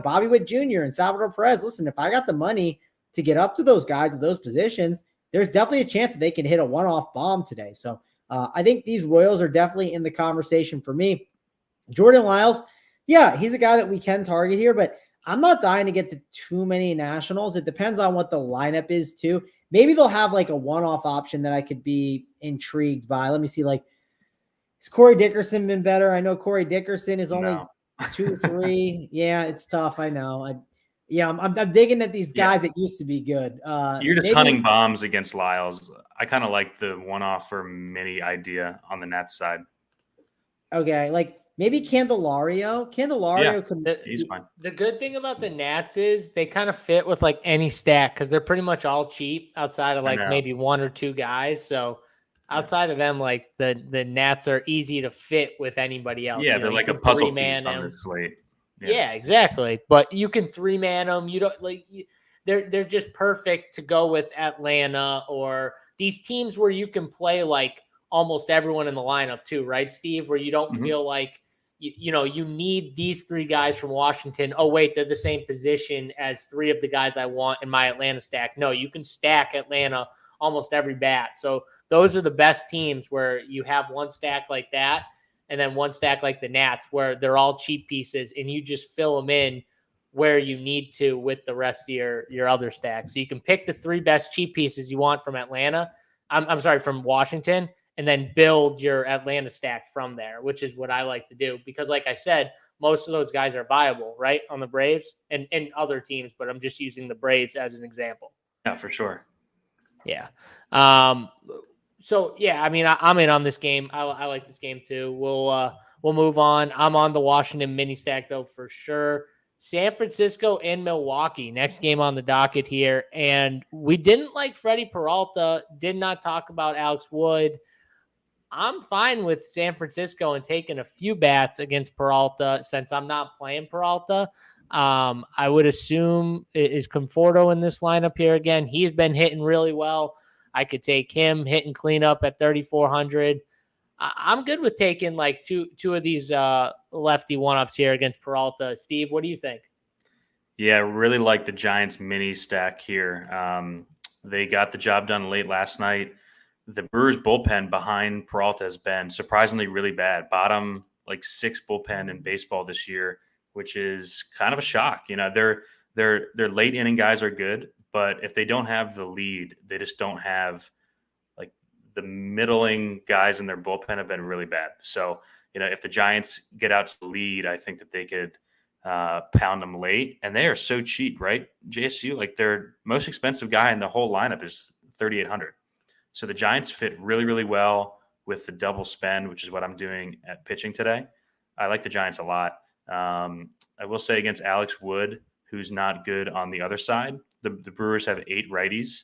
Bobby Witt Jr. and Salvador Perez. Listen, if I got the money to get up to those guys at those positions, there's definitely a chance that they can hit a one-off bomb today. So I think these Royals are definitely in the conversation for me. Jordan Lyles, yeah, he's a guy that we can target here, but I'm not dying to get to too many Nationals. It depends on what the lineup is too. Maybe they'll have like a one-off option that I could be intrigued by. Let me see, has Corey Dickerson been better? I know Corey Dickerson is only 2-3. Yeah, it's tough. I know. Yeah, I'm digging at these guys that used to be good. You're just hunting bombs against Lyles. I kind of like the one-off or mini idea on the Nats side. Okay, like maybe Candelario. He's fine. The good thing about the Nats is they kind of fit with like any stack because they're pretty much all cheap outside of like maybe one or two guys. So outside of them, like the Nats are easy to fit with anybody else. Yeah, they're like a puzzle piece on the slate. Yeah, exactly. But you can 3-man them. You don't like they're just perfect to go with Atlanta or these teams where you can play like almost everyone in the lineup too, right, Steve? Where you don't feel like you need these 3 guys from Washington. Oh wait, they're the same position as 3 of the guys I want in my Atlanta stack. No, you can stack Atlanta almost every bat. So those are the best teams where you have one stack like that. And then one stack like the Nats where they're all cheap pieces and you just fill them in where you need to with the rest of your other stacks. So you can pick the 3 best cheap pieces you want from Atlanta. I'm sorry, from Washington, and then build your Atlanta stack from there, which is what I like to do. Because like I said, most of those guys are viable, right, on the Braves and other teams, but I'm just using the Braves as an example. Yeah, for sure. Yeah. So yeah, I mean, I'm in on this game. I like this game too. We'll move on. I'm on the Washington mini stack though for sure. San Francisco and Milwaukee next game on the docket here, and we didn't like Freddie Peralta. Did not talk about Alex Wood. I'm fine with San Francisco and taking a few bats against Peralta since I'm not playing Peralta. I would assume is Conforto in this lineup here again. He's been hitting really well. I could take him hitting cleanup at 3,400. I'm good with taking like two of these lefty one-offs here against Peralta. Steve, what do you think? Yeah, I really like the Giants mini stack here. They got the job done late last night. The Brewers bullpen behind Peralta has been surprisingly really bad. Bottom like 6 bullpen in baseball this year, which is kind of a shock. You know, their late inning guys are good, but if they don't have the lead, they just don't have like the middling guys in their bullpen have been really bad. So, you know, if the Giants get out to the lead, I think that they could pound them late, and they are so cheap, right? JSU, like their most expensive guy in the whole lineup is 3,800. So the Giants fit really, really well with the double spend, which is what I'm doing at pitching today. I like the Giants a lot. I will say against Alex Wood, who's not good on the other side, the Brewers have 8 righties.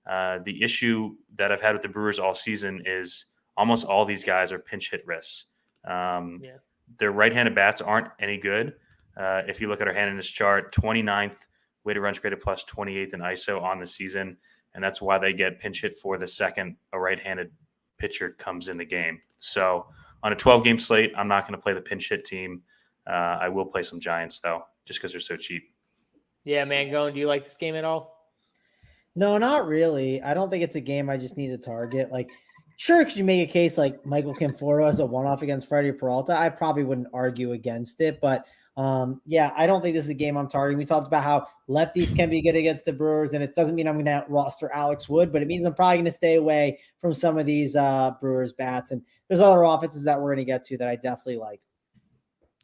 The issue that I've had with the Brewers all season is almost all these guys are pinch hit risks. Their right-handed bats aren't any good. If you look at our handedness chart, 29th weighted runs created plus 28th in ISO on the season. And that's why they get pinch hit for the second a right-handed pitcher comes in the game. So on a 12-game slate, I'm not going to play the pinch hit team. I will play some Giants, though, just because they're so cheap. Yeah, Mangone, do you like this game at all? No, not really. I don't think it's a game I just need to target. Like, sure, could you make a case like Michael Conforto as a one-off against Freddie Peralta? I probably wouldn't argue against it, but yeah, I don't think this is a game I'm targeting. We talked about how lefties can be good against the Brewers, and it doesn't mean I'm going to roster Alex Wood, but it means I'm probably going to stay away from some of these Brewers bats. And there's other offenses that we're going to get to that I definitely like.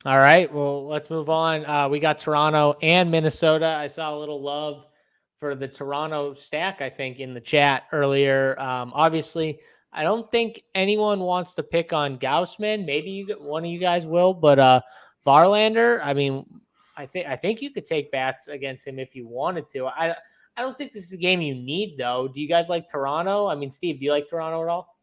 All right, well, let's move on. We got Toronto and Minnesota. I saw a little love for the Toronto stack, I think, in the chat earlier. Obviously, I don't think anyone wants to pick on Gaussman. Maybe one of you guys will, but Varlander, I mean, I think you could take bats against him if you wanted to. I don't think this is a game you need, though. Do you guys like Toronto? I mean, Steve, do you like Toronto at all?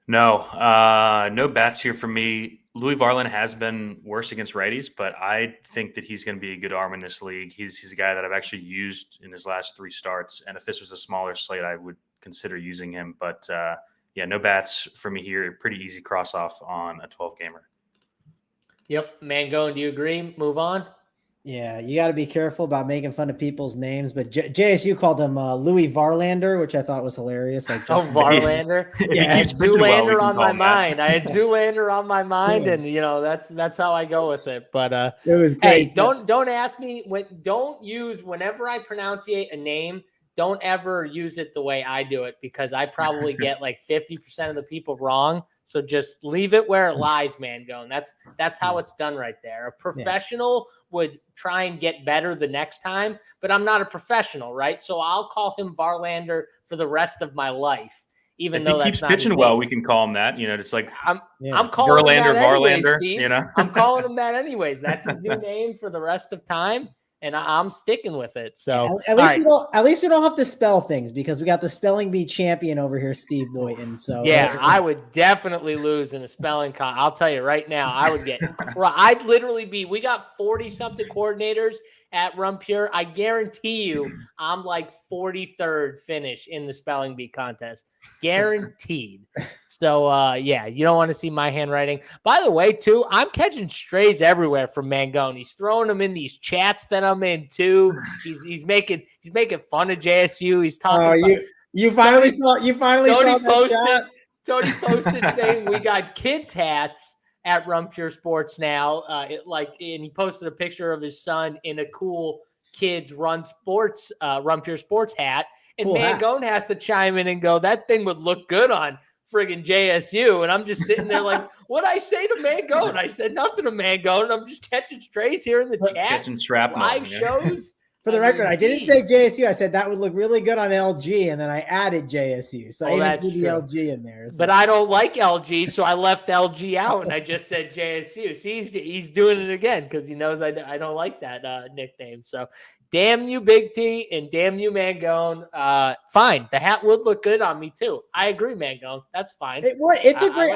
No, no bats here for me. Louis Varland has been worse against righties, but I think that he's going to be a good arm in this league. He's a guy that I've actually used in his last 3 starts, and if this was a smaller slate, I would consider using him. But yeah, no bats for me here. Pretty easy cross off on a 12-gamer. Yep, Mangone, do you agree? Move on. Yeah, you got to be careful about making fun of people's names, but JSU called him Louis Varlander, which I thought was hilarious. Like Varlander. Yeah, I had Zoolander on my mind. I had Zoolander on my mind, and that's how I go with it. But it was great. Hey, don't ask me don't use whenever I pronunciate a name. Don't ever use it the way I do it because I probably get like 50% of the people wrong. So just leave it where it lies, Mangone. That's how it's done right there. A professional would try and get better the next time, but I'm not a professional, right? So I'll call him Varlander for the rest of my life, even though he keeps pitching well, we can call him that. Just like I'm calling him that anyways, Varlander, Steve. I'm calling him that anyways. That's his new name for the rest of time. And I'm sticking with it. So at least we don't have to spell things because we got the spelling bee champion over here, Steve Boynton. So yeah, I would definitely lose in a spelling I'll tell you right now, I'd literally be. We got 40-something coordinators at Run Pure. I guarantee you, I'm like 43rd finish in the spelling bee contest, guaranteed. So you don't want to see my handwriting. By the way, too, I'm catching strays everywhere from Mangone. He's throwing them in these chats that I'm in too. He's making fun of JSU. He's talking. You finally saw that chat. Tony posted saying we got kids hats at Run Pure Sports now. And he posted a picture of his son in a cool kids Run Pure Sports hat. And cool Mangone has to chime in and go, that thing would look good on friggin' JSU. And I'm just sitting there like, what'd I say to Mangone? I said nothing to Mangone. I'm just catching strays here in the chat. Catching shrapnel. Live shows. For the record, I didn't say JSU. I said that would look really good on LG, and then I added JSU. So I even threw the LG in there. But I don't like LG, so I left LG out, and I just said JSU. See, he's doing it again because he knows I don't like that nickname. So damn you, Big T, and damn you, Mangone. Fine. The hat would look good on me, too. I agree, Mangone. That's fine.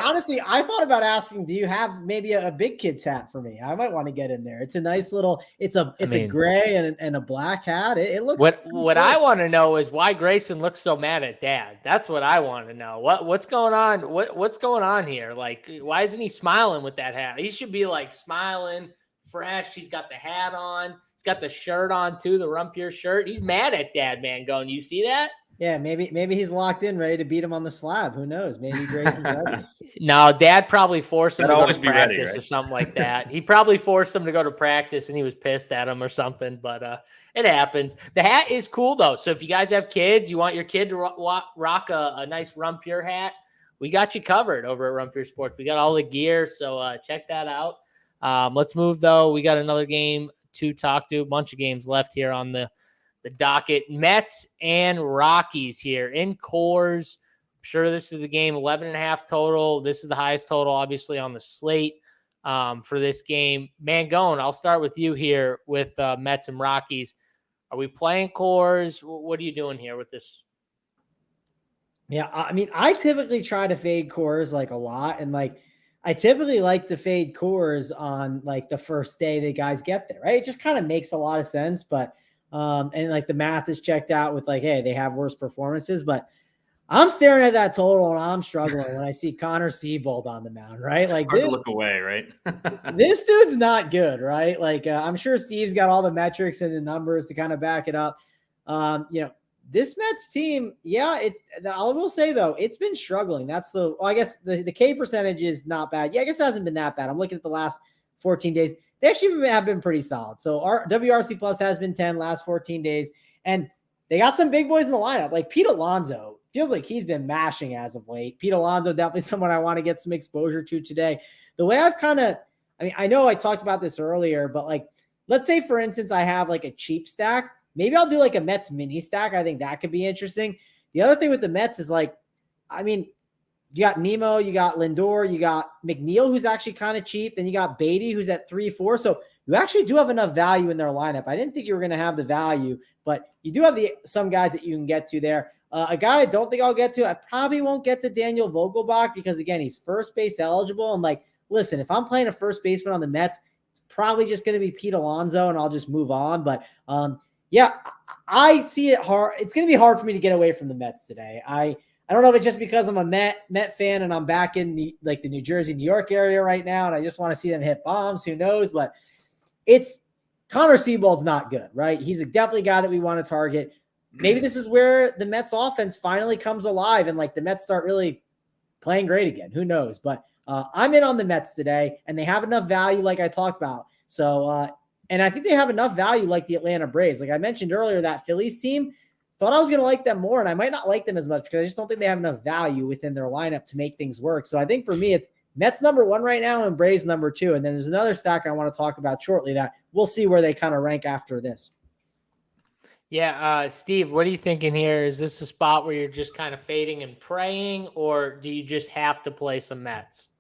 Honestly, I thought about asking, do you have maybe a big kid's hat for me? I might want to get in there. It's a nice little, it's a gray and a black hat. It looks What I want to know is why Grayson looks so mad at Dad. That's what I want to know. What's going on? What's going on here? Like, why isn't he smiling with that hat? He should be like smiling, fresh. He's got the hat on. Got the shirt on too, the Run Pure shirt. He's mad at Dad, Mangone. You see that? Yeah, maybe he's locked in, ready to beat him on the slab. Who knows? Maybe Grayson's ready. No, Dad probably forced him to go to practice ready, right? or something like that. He probably forced him to go to practice, and he was pissed at him or something. But it happens. The hat is cool though. So if you guys have kids, you want your kid to rock a nice Run Pure hat, we got you covered over at Run Pure Sports. We got all the gear, so check that out. Let's move though. We got another game to talk to. A bunch of games left here on the docket. Mets and Rockies here in Coors. I'm sure this is the game, 11.5 total. This is the highest total, obviously, on the slate for this game. Mangone, I'll start with you here with Mets and Rockies. Are we playing Coors? What are you doing here with this? Yeah, I mean, I typically try to fade Coors like a lot, and like I typically like to fade Coors on like the first day the guys get there, right? It just kind of makes a lot of sense, but and like the math is checked out with like, hey, they have worse performances, but I'm staring at that total and I'm struggling when I see Connor Seabold on the mound, right? Like hard to look away, right? This dude's not good, right? Like I'm sure Steve's got all the metrics and the numbers to kind of back it up. This Mets team, I will say though, it's been struggling. I guess the K percentage is not bad. Yeah, I guess it hasn't been that bad. I'm looking at the last 14 days. They actually have been pretty solid. So our WRC plus has been 10 last 14 days. And they got some big boys in the lineup. Like Pete Alonso feels like he's been mashing as of late. Pete Alonso, definitely someone I want to get some exposure to today. The way I know I talked about this earlier, but like, let's say for instance, I have like a cheap stack. Maybe I'll do like a Mets mini stack. I think that could be interesting. The other thing with the Mets is like, I mean, you got Nemo, you got Lindor, you got McNeil, who's actually kind of cheap. Then you got Beatty, who's at 3-4. So you actually do have enough value in their lineup. I didn't think you were going to have the value, but you do have some guys that you can get to there. A guy I don't think I'll get to, I probably won't get to Daniel Vogelbach because again, he's first base eligible. And like, listen, if I'm playing a first baseman on the Mets, it's probably just going to be Pete Alonso and I'll just move on. But, yeah, I see it hard. It's going to be hard for me to get away from the Mets today. I don't know if it's just because I'm a Met fan and I'm back in the New Jersey, New York area right now, and I just want to see them hit bombs. Who knows? But it's Connor Seabold's not good, right? He's definitely a guy that we want to target. Maybe this is where the Mets offense finally comes alive and like the Mets start really playing great again. Who knows? But I'm in on the Mets today, and they have enough value, like I talked about. So, and I think they have enough value like the Atlanta Braves. Like I mentioned earlier, that Phillies team, Thought I was going to like them more, and I might not like them as much because I just don't think they have enough value within their lineup to make things work. So I think for me, it's Mets number 1 right now and Braves number 2. And then there's another stack I want to talk about shortly that we'll see where they kind of rank after this. Yeah, Steve, what are you thinking here? Is this a spot where you're just kind of fading and praying, or do you just have to play some Mets?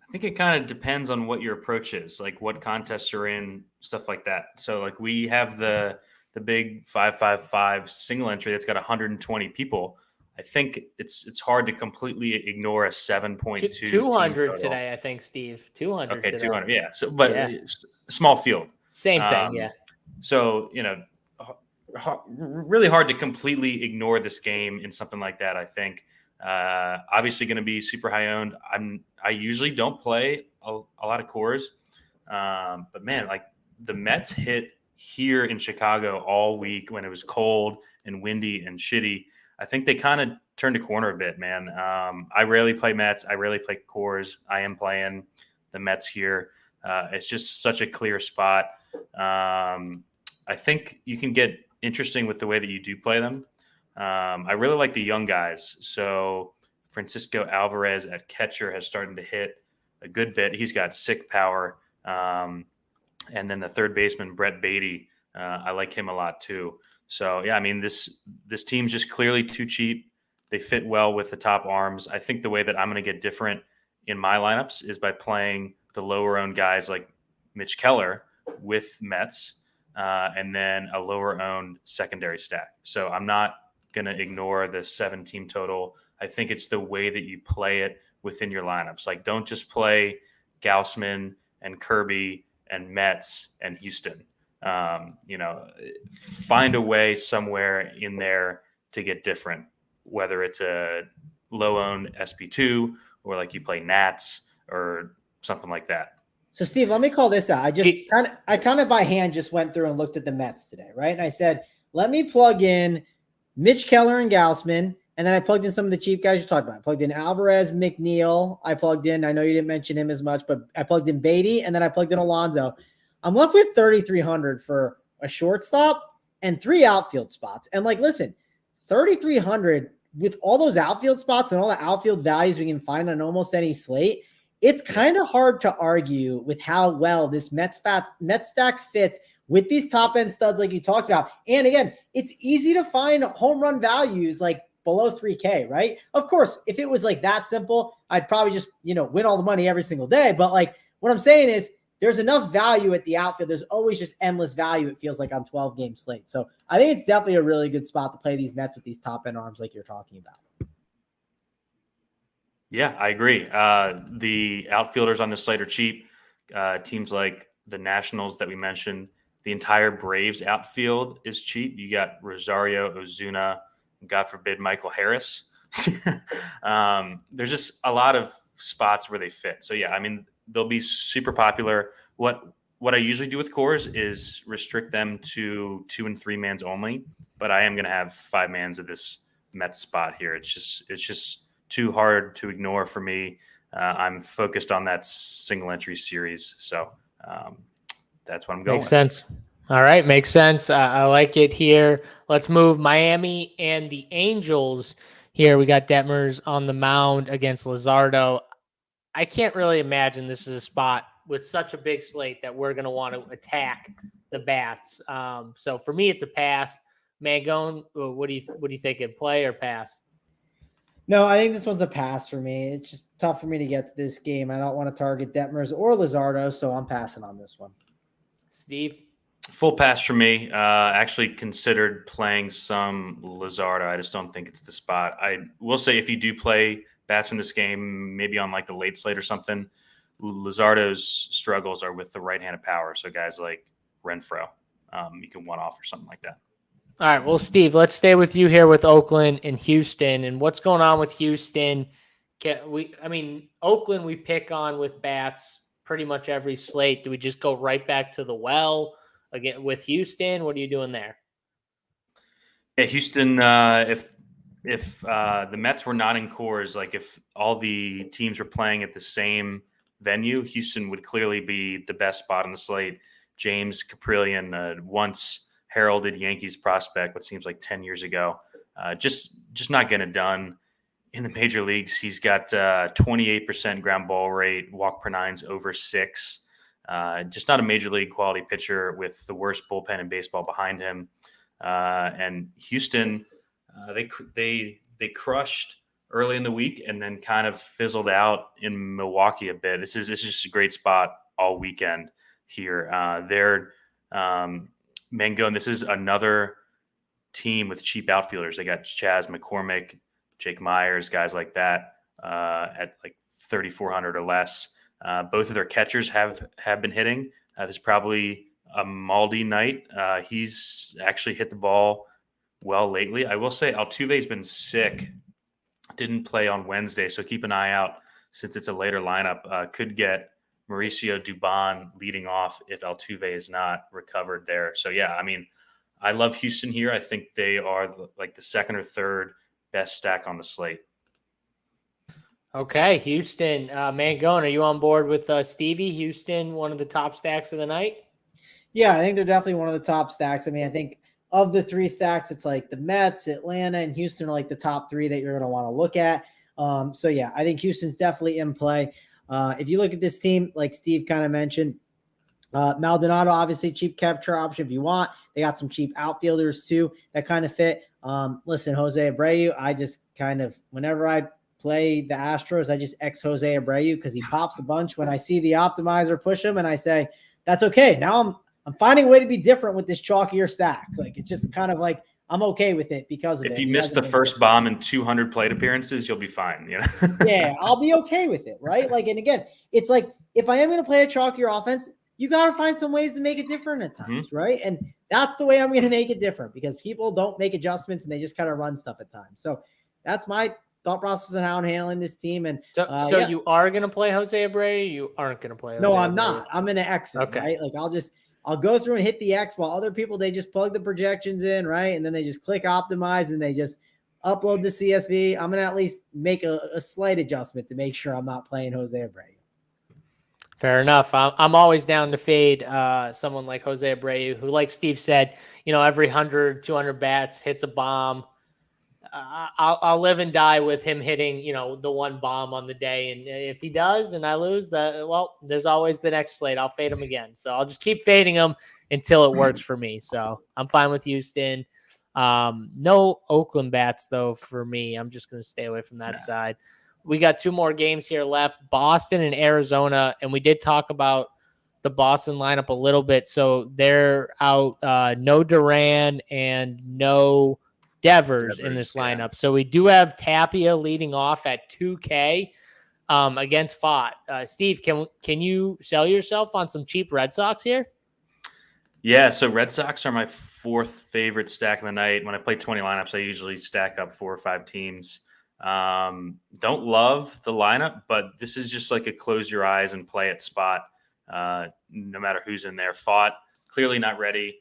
I think it kind of depends on what your approach is, like what contests you're in, stuff like that. So like we have the big 555 single entry that's got 120 people. I think it's hard to completely ignore a 7.2 200 today, I think, Steve. 200 Okay, today. 200. Yeah. So but small field. Same thing, yeah. So, really hard to completely ignore this game in something like that, I think. Obviously going to be super high owned. I usually don't play a lot of cores. But man, like the Mets hit here in Chicago all week when it was cold and windy and shitty. I think they kind of turned a corner a bit, man. I rarely play Mets. I rarely play cores. I am playing the Mets here. It's just such a clear spot. I think you can get interesting with the way that you do play them. I really like the young guys. So Francisco Alvarez at catcher has started to hit a good bit. He's got sick power. And then the third baseman, Brett Beatty, I like him a lot too. So, yeah, I mean, this team's just clearly too cheap. They fit well with the top arms. I think the way that I'm going to get different in my lineups is by playing the lower-owned guys like Mitch Keller with Mets and then a lower-owned secondary stack. So I'm not going to ignore the 7-team total. I think it's the way that you play it within your lineups. Like, don't just play Gausman and Kirby and Mets and Houston. Find a way somewhere in there to get different, whether it's a low-owned SP2 or like you play Nats or something like that. So, Steve, let me call this out. I kind of by hand just went through and looked at the Mets today, right? And I said, let me plug in Mitch Keller and Gausman, and then I plugged in some of the cheap guys you talked about. I plugged in Alvarez, McNeil. I know you didn't mention him as much, but I plugged in Beatty, and then I plugged in Alonso. I'm left with 3,300 for a shortstop and 3 outfield spots. And like, listen, 3,300 with all those outfield spots and all the outfield values we can find on almost any slate, it's kind of hard to argue with how well this Mets stack fits with these top end studs like you talked about. And again, it's easy to find home run values like below 3K, right? Of course, if it was like that simple, I'd probably just, win all the money every single day. But like what I'm saying is there's enough value at the outfield. There's always just endless value, it feels like, on 12-game slate. So I think it's definitely a really good spot to play these Mets with these top end arms like you're talking about. Yeah, I agree. The outfielders on this slate are cheap. Teams like the Nationals that we mentioned, the entire Braves outfield is cheap. You got Rosario, Ozuna, God forbid, Michael Harris. There's just a lot of spots where they fit. So, yeah, I mean, they'll be super popular. What I usually do with cores is restrict them to 2 and 3 mans only, but I am going to have 5 mans at this Mets spot here. It's just too hard to ignore for me. I'm focused on that single entry series. So that's what I'm going with. Makes sense. All right. Makes sense. I like it here. Let's move Miami and the Angels here. We got Detmers on the mound against Luzardo. I can't really imagine this is a spot with such a big slate that we're going to want to attack the bats. So for me, it's a pass. Mangone, what do you think? In play or pass? No, I think this one's a pass for me. It's just tough for me to get to this game. I don't want to target Detmers or Luzardo, so I'm passing on this one. Steve? Full pass for me. Actually considered playing some Luzardo. I just don't think it's the spot. I will say if you do play bats in this game, maybe on like the late slate or something, Luzardo's struggles are with the right-handed power. So guys like Renfroe, you can one-off or something like that. All right. Well, Steve, let's stay with you here with Oakland and Houston. And what's going on with Houston? Oakland we pick on with bats pretty much every slate. Do we just go right back to the well again with Houston? What are you doing there? Yeah, Houston, if the Mets were not in cores, like if all the teams were playing at the same venue, Houston would clearly be the best spot on the slate. James Caprillion once heralded Yankees prospect, what seems like 10 years ago. Just not getting it done. In the major leagues, he's got 28% ground ball rate, walk per nine's over 6. Just not a major league quality pitcher with the worst bullpen in baseball behind him. And Houston, they crushed early in the week and then kind of fizzled out in Milwaukee a bit. This is just a great spot all weekend here. They're Mangone. This is another team with cheap outfielders. They got Chas McCormick, Jake Myers, guys like that at like 3,400 or less. Both of their catchers have been hitting. This is probably a Maldi night. He's actually hit the ball well lately. I will say Altuve's been sick. Didn't play on Wednesday, so keep an eye out since it's a later lineup. Could get Mauricio Dubon leading off if Altuve is not recovered there. So, yeah, I mean, I love Houston here. I think they are like the second or third best stack on the slate. Okay, Houston. Mangone, are you on board with Stevie? Houston, one of the top stacks of the night? Yeah, I think they're definitely one of the top stacks. I mean, I think of the 3 stacks, it's like the Mets, Atlanta, and Houston are like the top 3 that you're going to want to look at. So, yeah, I think Houston's definitely in play. If you look at this team, like Steve kind of mentioned, Maldonado, obviously cheap capture option if you want. They got some cheap outfielders too that kind of fit. Listen, Jose Abreu, I just kind of, whenever I play the Astros, I just X Jose Abreu because he pops a bunch when I see the optimizer push him, and I say, that's okay. Now I'm finding a way to be different with this chalkier stack. Like, it's just kind of like, I'm okay with it because of it. If you miss the first bomb in 200 plate appearances, you'll be fine. You know? Yeah, I'll be okay with it, right? Like, and again, it's like, if I am going to play a chalkier offense, you got to find some ways to make it different at times, right? And that's the way I'm going to make it different because people don't make adjustments and they just kind of run stuff at times. So that's my thought process on how I'm handling this team. And so yeah. You are going to play Jose Abreu? You aren't going to play Jose I'm Abreu? not. I'm going to exit, okay. Right? Like, I'll go through and hit the X while other people, they just plug the projections in, right? And then they just click optimize and they just upload the CSV. I'm going to at least make a slight adjustment to make sure I'm not playing Jose Abreu. Fair enough. I'm always down to fade someone like Jose Abreu, who, like Steve said, every 100, 200 bats hits a bomb. I'll live and die with him hitting, the one bomb on the day. And if he does and I lose, there's always the next slate. I'll fade him again. So I'll just keep fading him until it works for me. So I'm fine with Houston. No Oakland bats, though, for me. I'm just going to stay away from that side. We got 2 more games here left, Boston and Arizona. And we did talk about the Boston lineup a little bit. So they're out no Duran and no Devers in this lineup. Yeah. So we do have Tapia leading off at 2K against Fott. Steve, can you sell yourself on some cheap Red Sox here? Yeah, so Red Sox are my 4th favorite stack of the night. When I play 20 lineups, I usually stack up 4 or 5 teams. Don't love the lineup, but this is just like a close your eyes and play it spot. No matter who's in there. Fott, clearly not ready.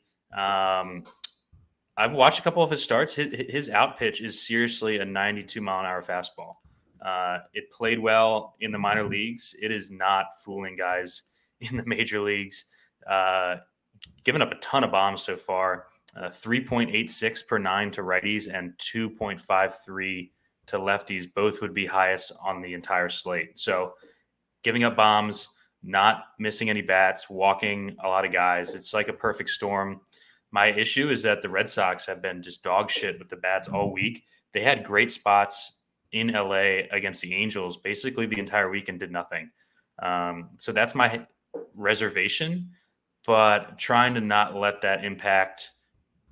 I've watched a couple of his starts. His out pitch is seriously a 92-mile-an-hour fastball. It played well in the minor leagues. It is not fooling guys in the major leagues. Given up a ton of bombs so far, 3.86 per 9 to righties and 2.53 to lefties. Both would be highest on the entire slate. So giving up bombs, not missing any bats, walking a lot of guys. It's like a perfect storm. My issue is that the Red Sox have been just dog shit with the bats all week. They had great spots in LA against the Angels basically the entire week and did nothing. So that's my reservation, but trying to not let that impact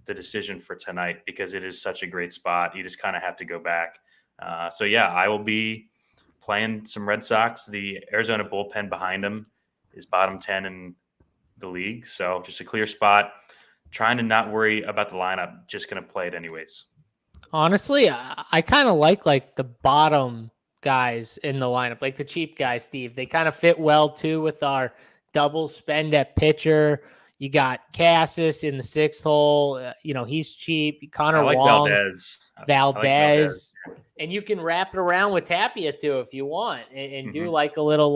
the decision for tonight because it is such a great spot. You just kind of have to go back. So yeah, I will be playing some Red Sox. The Arizona bullpen behind them is bottom 10 in the league. So just a clear spot. Trying to not worry about the lineup, just going to play it anyways. Honestly, I kind of like the bottom guys in the lineup, like the cheap guys, Steve. They kind of fit well, too, with our double spend at pitcher. You got Cassis in the 6th hole. He's cheap. Connor Wong. Valdez. And you can wrap it around with Tapia, too, if you want, and do like a little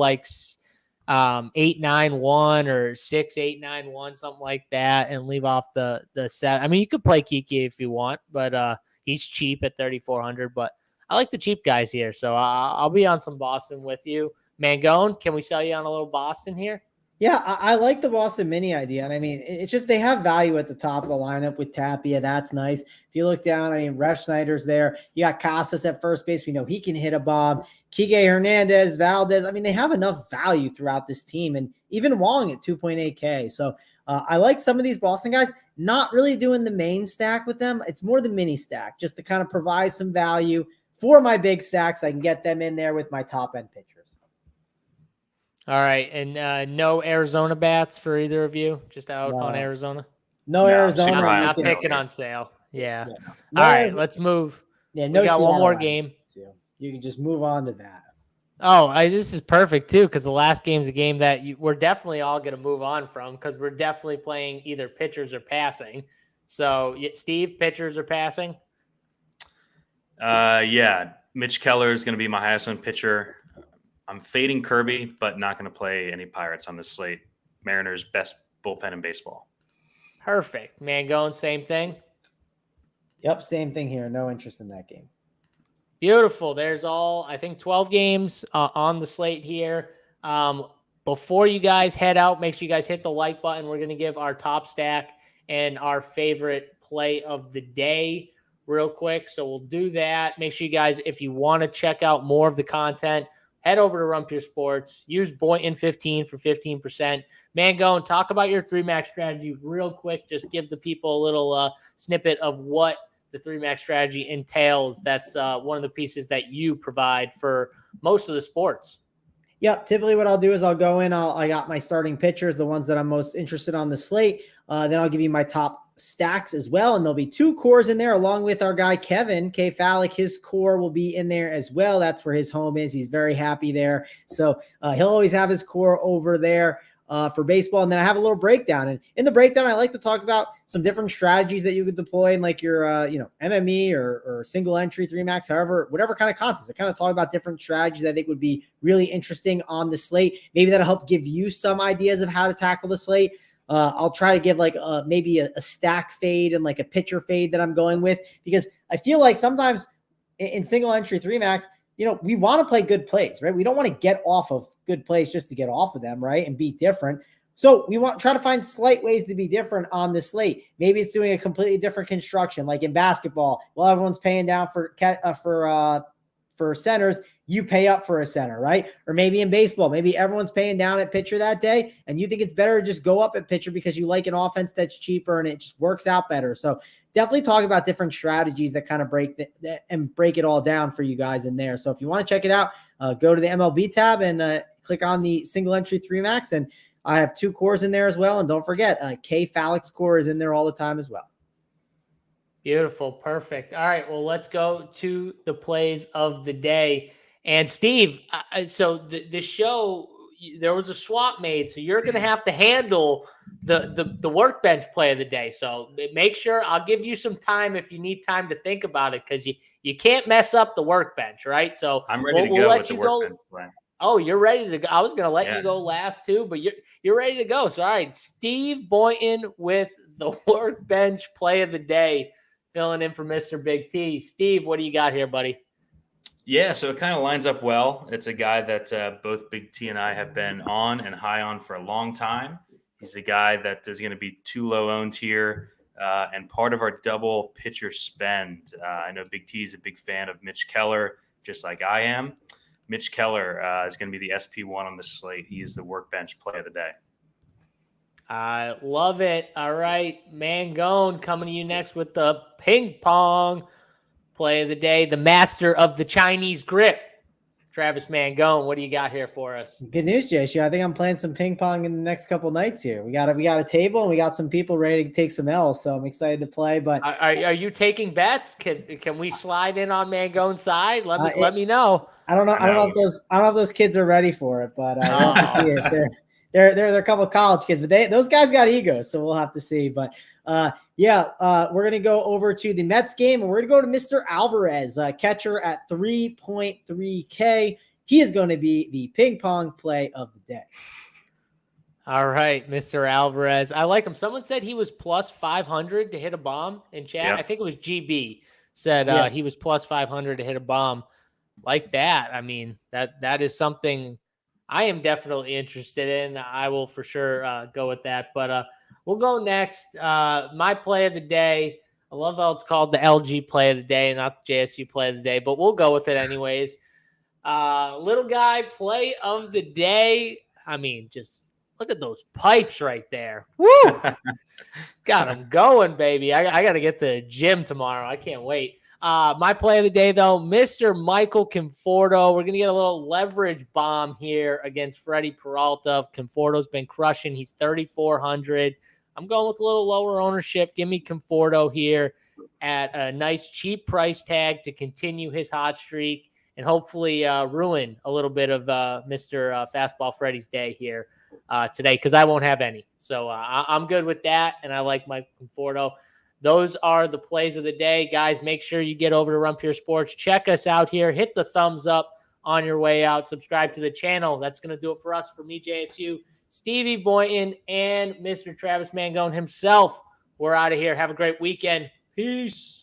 8-9-1 or 6-8-9-1, something like that, and leave off the set. I mean, you could play Kiki if you want, but he's cheap at 3,400. But I like the cheap guys here, so I'll be on some Boston with you. Mangone, can we sell you on a little Boston here? Yeah, I like the Boston Mini idea. And I mean, it's just they have value at the top of the lineup with Tapia. That's nice. If you look down, I mean, Rev Snyder's there. You got Casas at first base. We know he can hit a bomb. Kike Hernandez, Valdez. I mean, they have enough value throughout this team. And even Wong at 2.8K. So I like some of these Boston guys. Not really doing the main stack with them. It's more the mini stack just to kind of provide some value for my big stacks. I can get them in there with my top end pitchers. All right, and no Arizona bats for either of you? Just out on Arizona? No Arizona. super high Not picking on sale. Yeah. No All right, Arizona. let's move. Yeah, no. We got one more game. So you can just move on to that. Oh, this is perfect too, because the last game's a game that we're definitely all going to move on from, because we're definitely playing either pitchers or passing. So, Steve, pitchers or passing? Yeah, Mitch Keller is going to be my highest owned pitcher. I'm fading Kirby, but not going to play any Pirates on this slate. Mariners' best bullpen in baseball. Perfect. Mangone, same thing? Yep, same thing here. No interest in that game. Beautiful. There's I think 12 games on the slate here. Before you guys head out, make sure you guys hit the like button. We're going to give our top stack and our favorite play of the day real quick. So we'll do that. Make sure you guys, if you want to check out more of the content, head over to Run Pure Sports. Use Boynton15 for 15%. Mangone, talk about your 3-max strategy real quick. Just give the people a little snippet of what the 3-max strategy entails. That's one of the pieces that you provide for most of the sports. Yeah, typically what I'll do is I'll go in. I got my starting pitchers, the ones that I'm most interested on the slate. Then I'll give you my top stacks as well. And there'll be 2 cores in there along with our guy, Kevin K. Fallick. His core will be in there as well. That's where his home is. He's very happy there. So he'll always have his core over there for baseball. And then I have a little breakdown. And in the breakdown, I like to talk about some different strategies that you could deploy in like your, MME or single entry 3-max, however, whatever kind of contest. I kind of talk about different strategies I think would be really interesting on the slate. Maybe that'll help give you some ideas of how to tackle the slate. I'll try to give like maybe a stack fade and like a pitcher fade that I'm going with, because I feel like sometimes in single entry 3-max, we want to play good plays, right? We don't want to get off of good plays just to get off of them, right? And be different. So we want try to find slight ways to be different on the slate. Maybe it's doing a completely different construction, like in basketball. Well, everyone's paying down for centers, you pay up for a center, right? Or maybe in baseball, maybe everyone's paying down at pitcher that day, and you think it's better to just go up at pitcher because you like an offense that's cheaper and it just works out better. So definitely talk about different strategies that kind of break it all down for you guys in there. So if you want to check it out, go to the MLB tab and click on the single entry 3-max, and I have 2 cores in there as well. And don't forget, K. Fallick's core is in there all the time as well. Beautiful. Perfect. All right. Well, let's go to the plays of the day. And Steve, so the show, there was a swap made, so you're going to have to handle the workbench play of the day. So make sure I'll give you some time if you need time to think about it, because you can't mess up the workbench, right? So I'm ready to go with the workbench play. Oh, you're ready to go. I was going to let you go last too, but you're ready to go. So, all right, Steve Boynton with the workbench play of the day, filling in for Mr. Big T. Steve, what do you got here, buddy? Yeah, so it kind of lines up well. It's a guy that both Big T and I have been on and high on for a long time. He's a guy that is going to be too low owned here, and part of our double pitcher spend. I know Big T is a big fan of Mitch Keller, just like I am. Mitch Keller is going to be the SP1 on the slate. He is the workbench play of the day. I love it. All right, Mangone coming to you next with the ping pong play of the day, the master of the Chinese grip, Travis Mangone. What do you got here for us? Good news, JSU. I think I'm playing some ping pong in the next couple nights here. We got a table and we got some people ready to take some L's, so I'm excited to play. But are you taking bets? Can we slide in on Mangone's side? Let me know. I don't know if those kids are ready for it, but we'll have to see it. They're a couple of college kids, but those guys got egos, so we'll have to see. But we're gonna go over to the Mets game, and we're gonna go to Mr. Alvarez, catcher at 3.3K. he is going to be the ping pong play of the day. All right, Mr. Alvarez. I like him. Someone said he was plus 500 to hit a bomb in chat. Yep. I think it was GB said he was plus 500 to hit a bomb like that. I mean, that is something I am definitely interested in. I will for sure go with that. But we'll go next. My play of the day. I love how it's called the LG play of the day, not the JSU play of the day, but we'll go with it anyways. Little guy play of the day. I mean, just look at those pipes right there. Woo! Got him going, baby. I got to get to the gym tomorrow. I can't wait. My play of the day, though, Mr. Michael Conforto. We're going to get a little leverage bomb here against Freddie Peralta. Conforto's been crushing. He's 3,400. I'm going with a little lower ownership. Give me Conforto here at a nice cheap price tag to continue his hot streak and hopefully ruin a little bit of Mr. Fastball Freddy's day here today, because I won't have any. So I'm good with that, and I like Mike Conforto. Those are the plays of the day. Guys, make sure you get over to Run Pure Sports. Check us out here. Hit the thumbs up on your way out. Subscribe to the channel. That's going to do it for us. For me, JSU, Stevie Boynton, and Mr. Travis Mangone himself. We're out of here. Have a great weekend. Peace.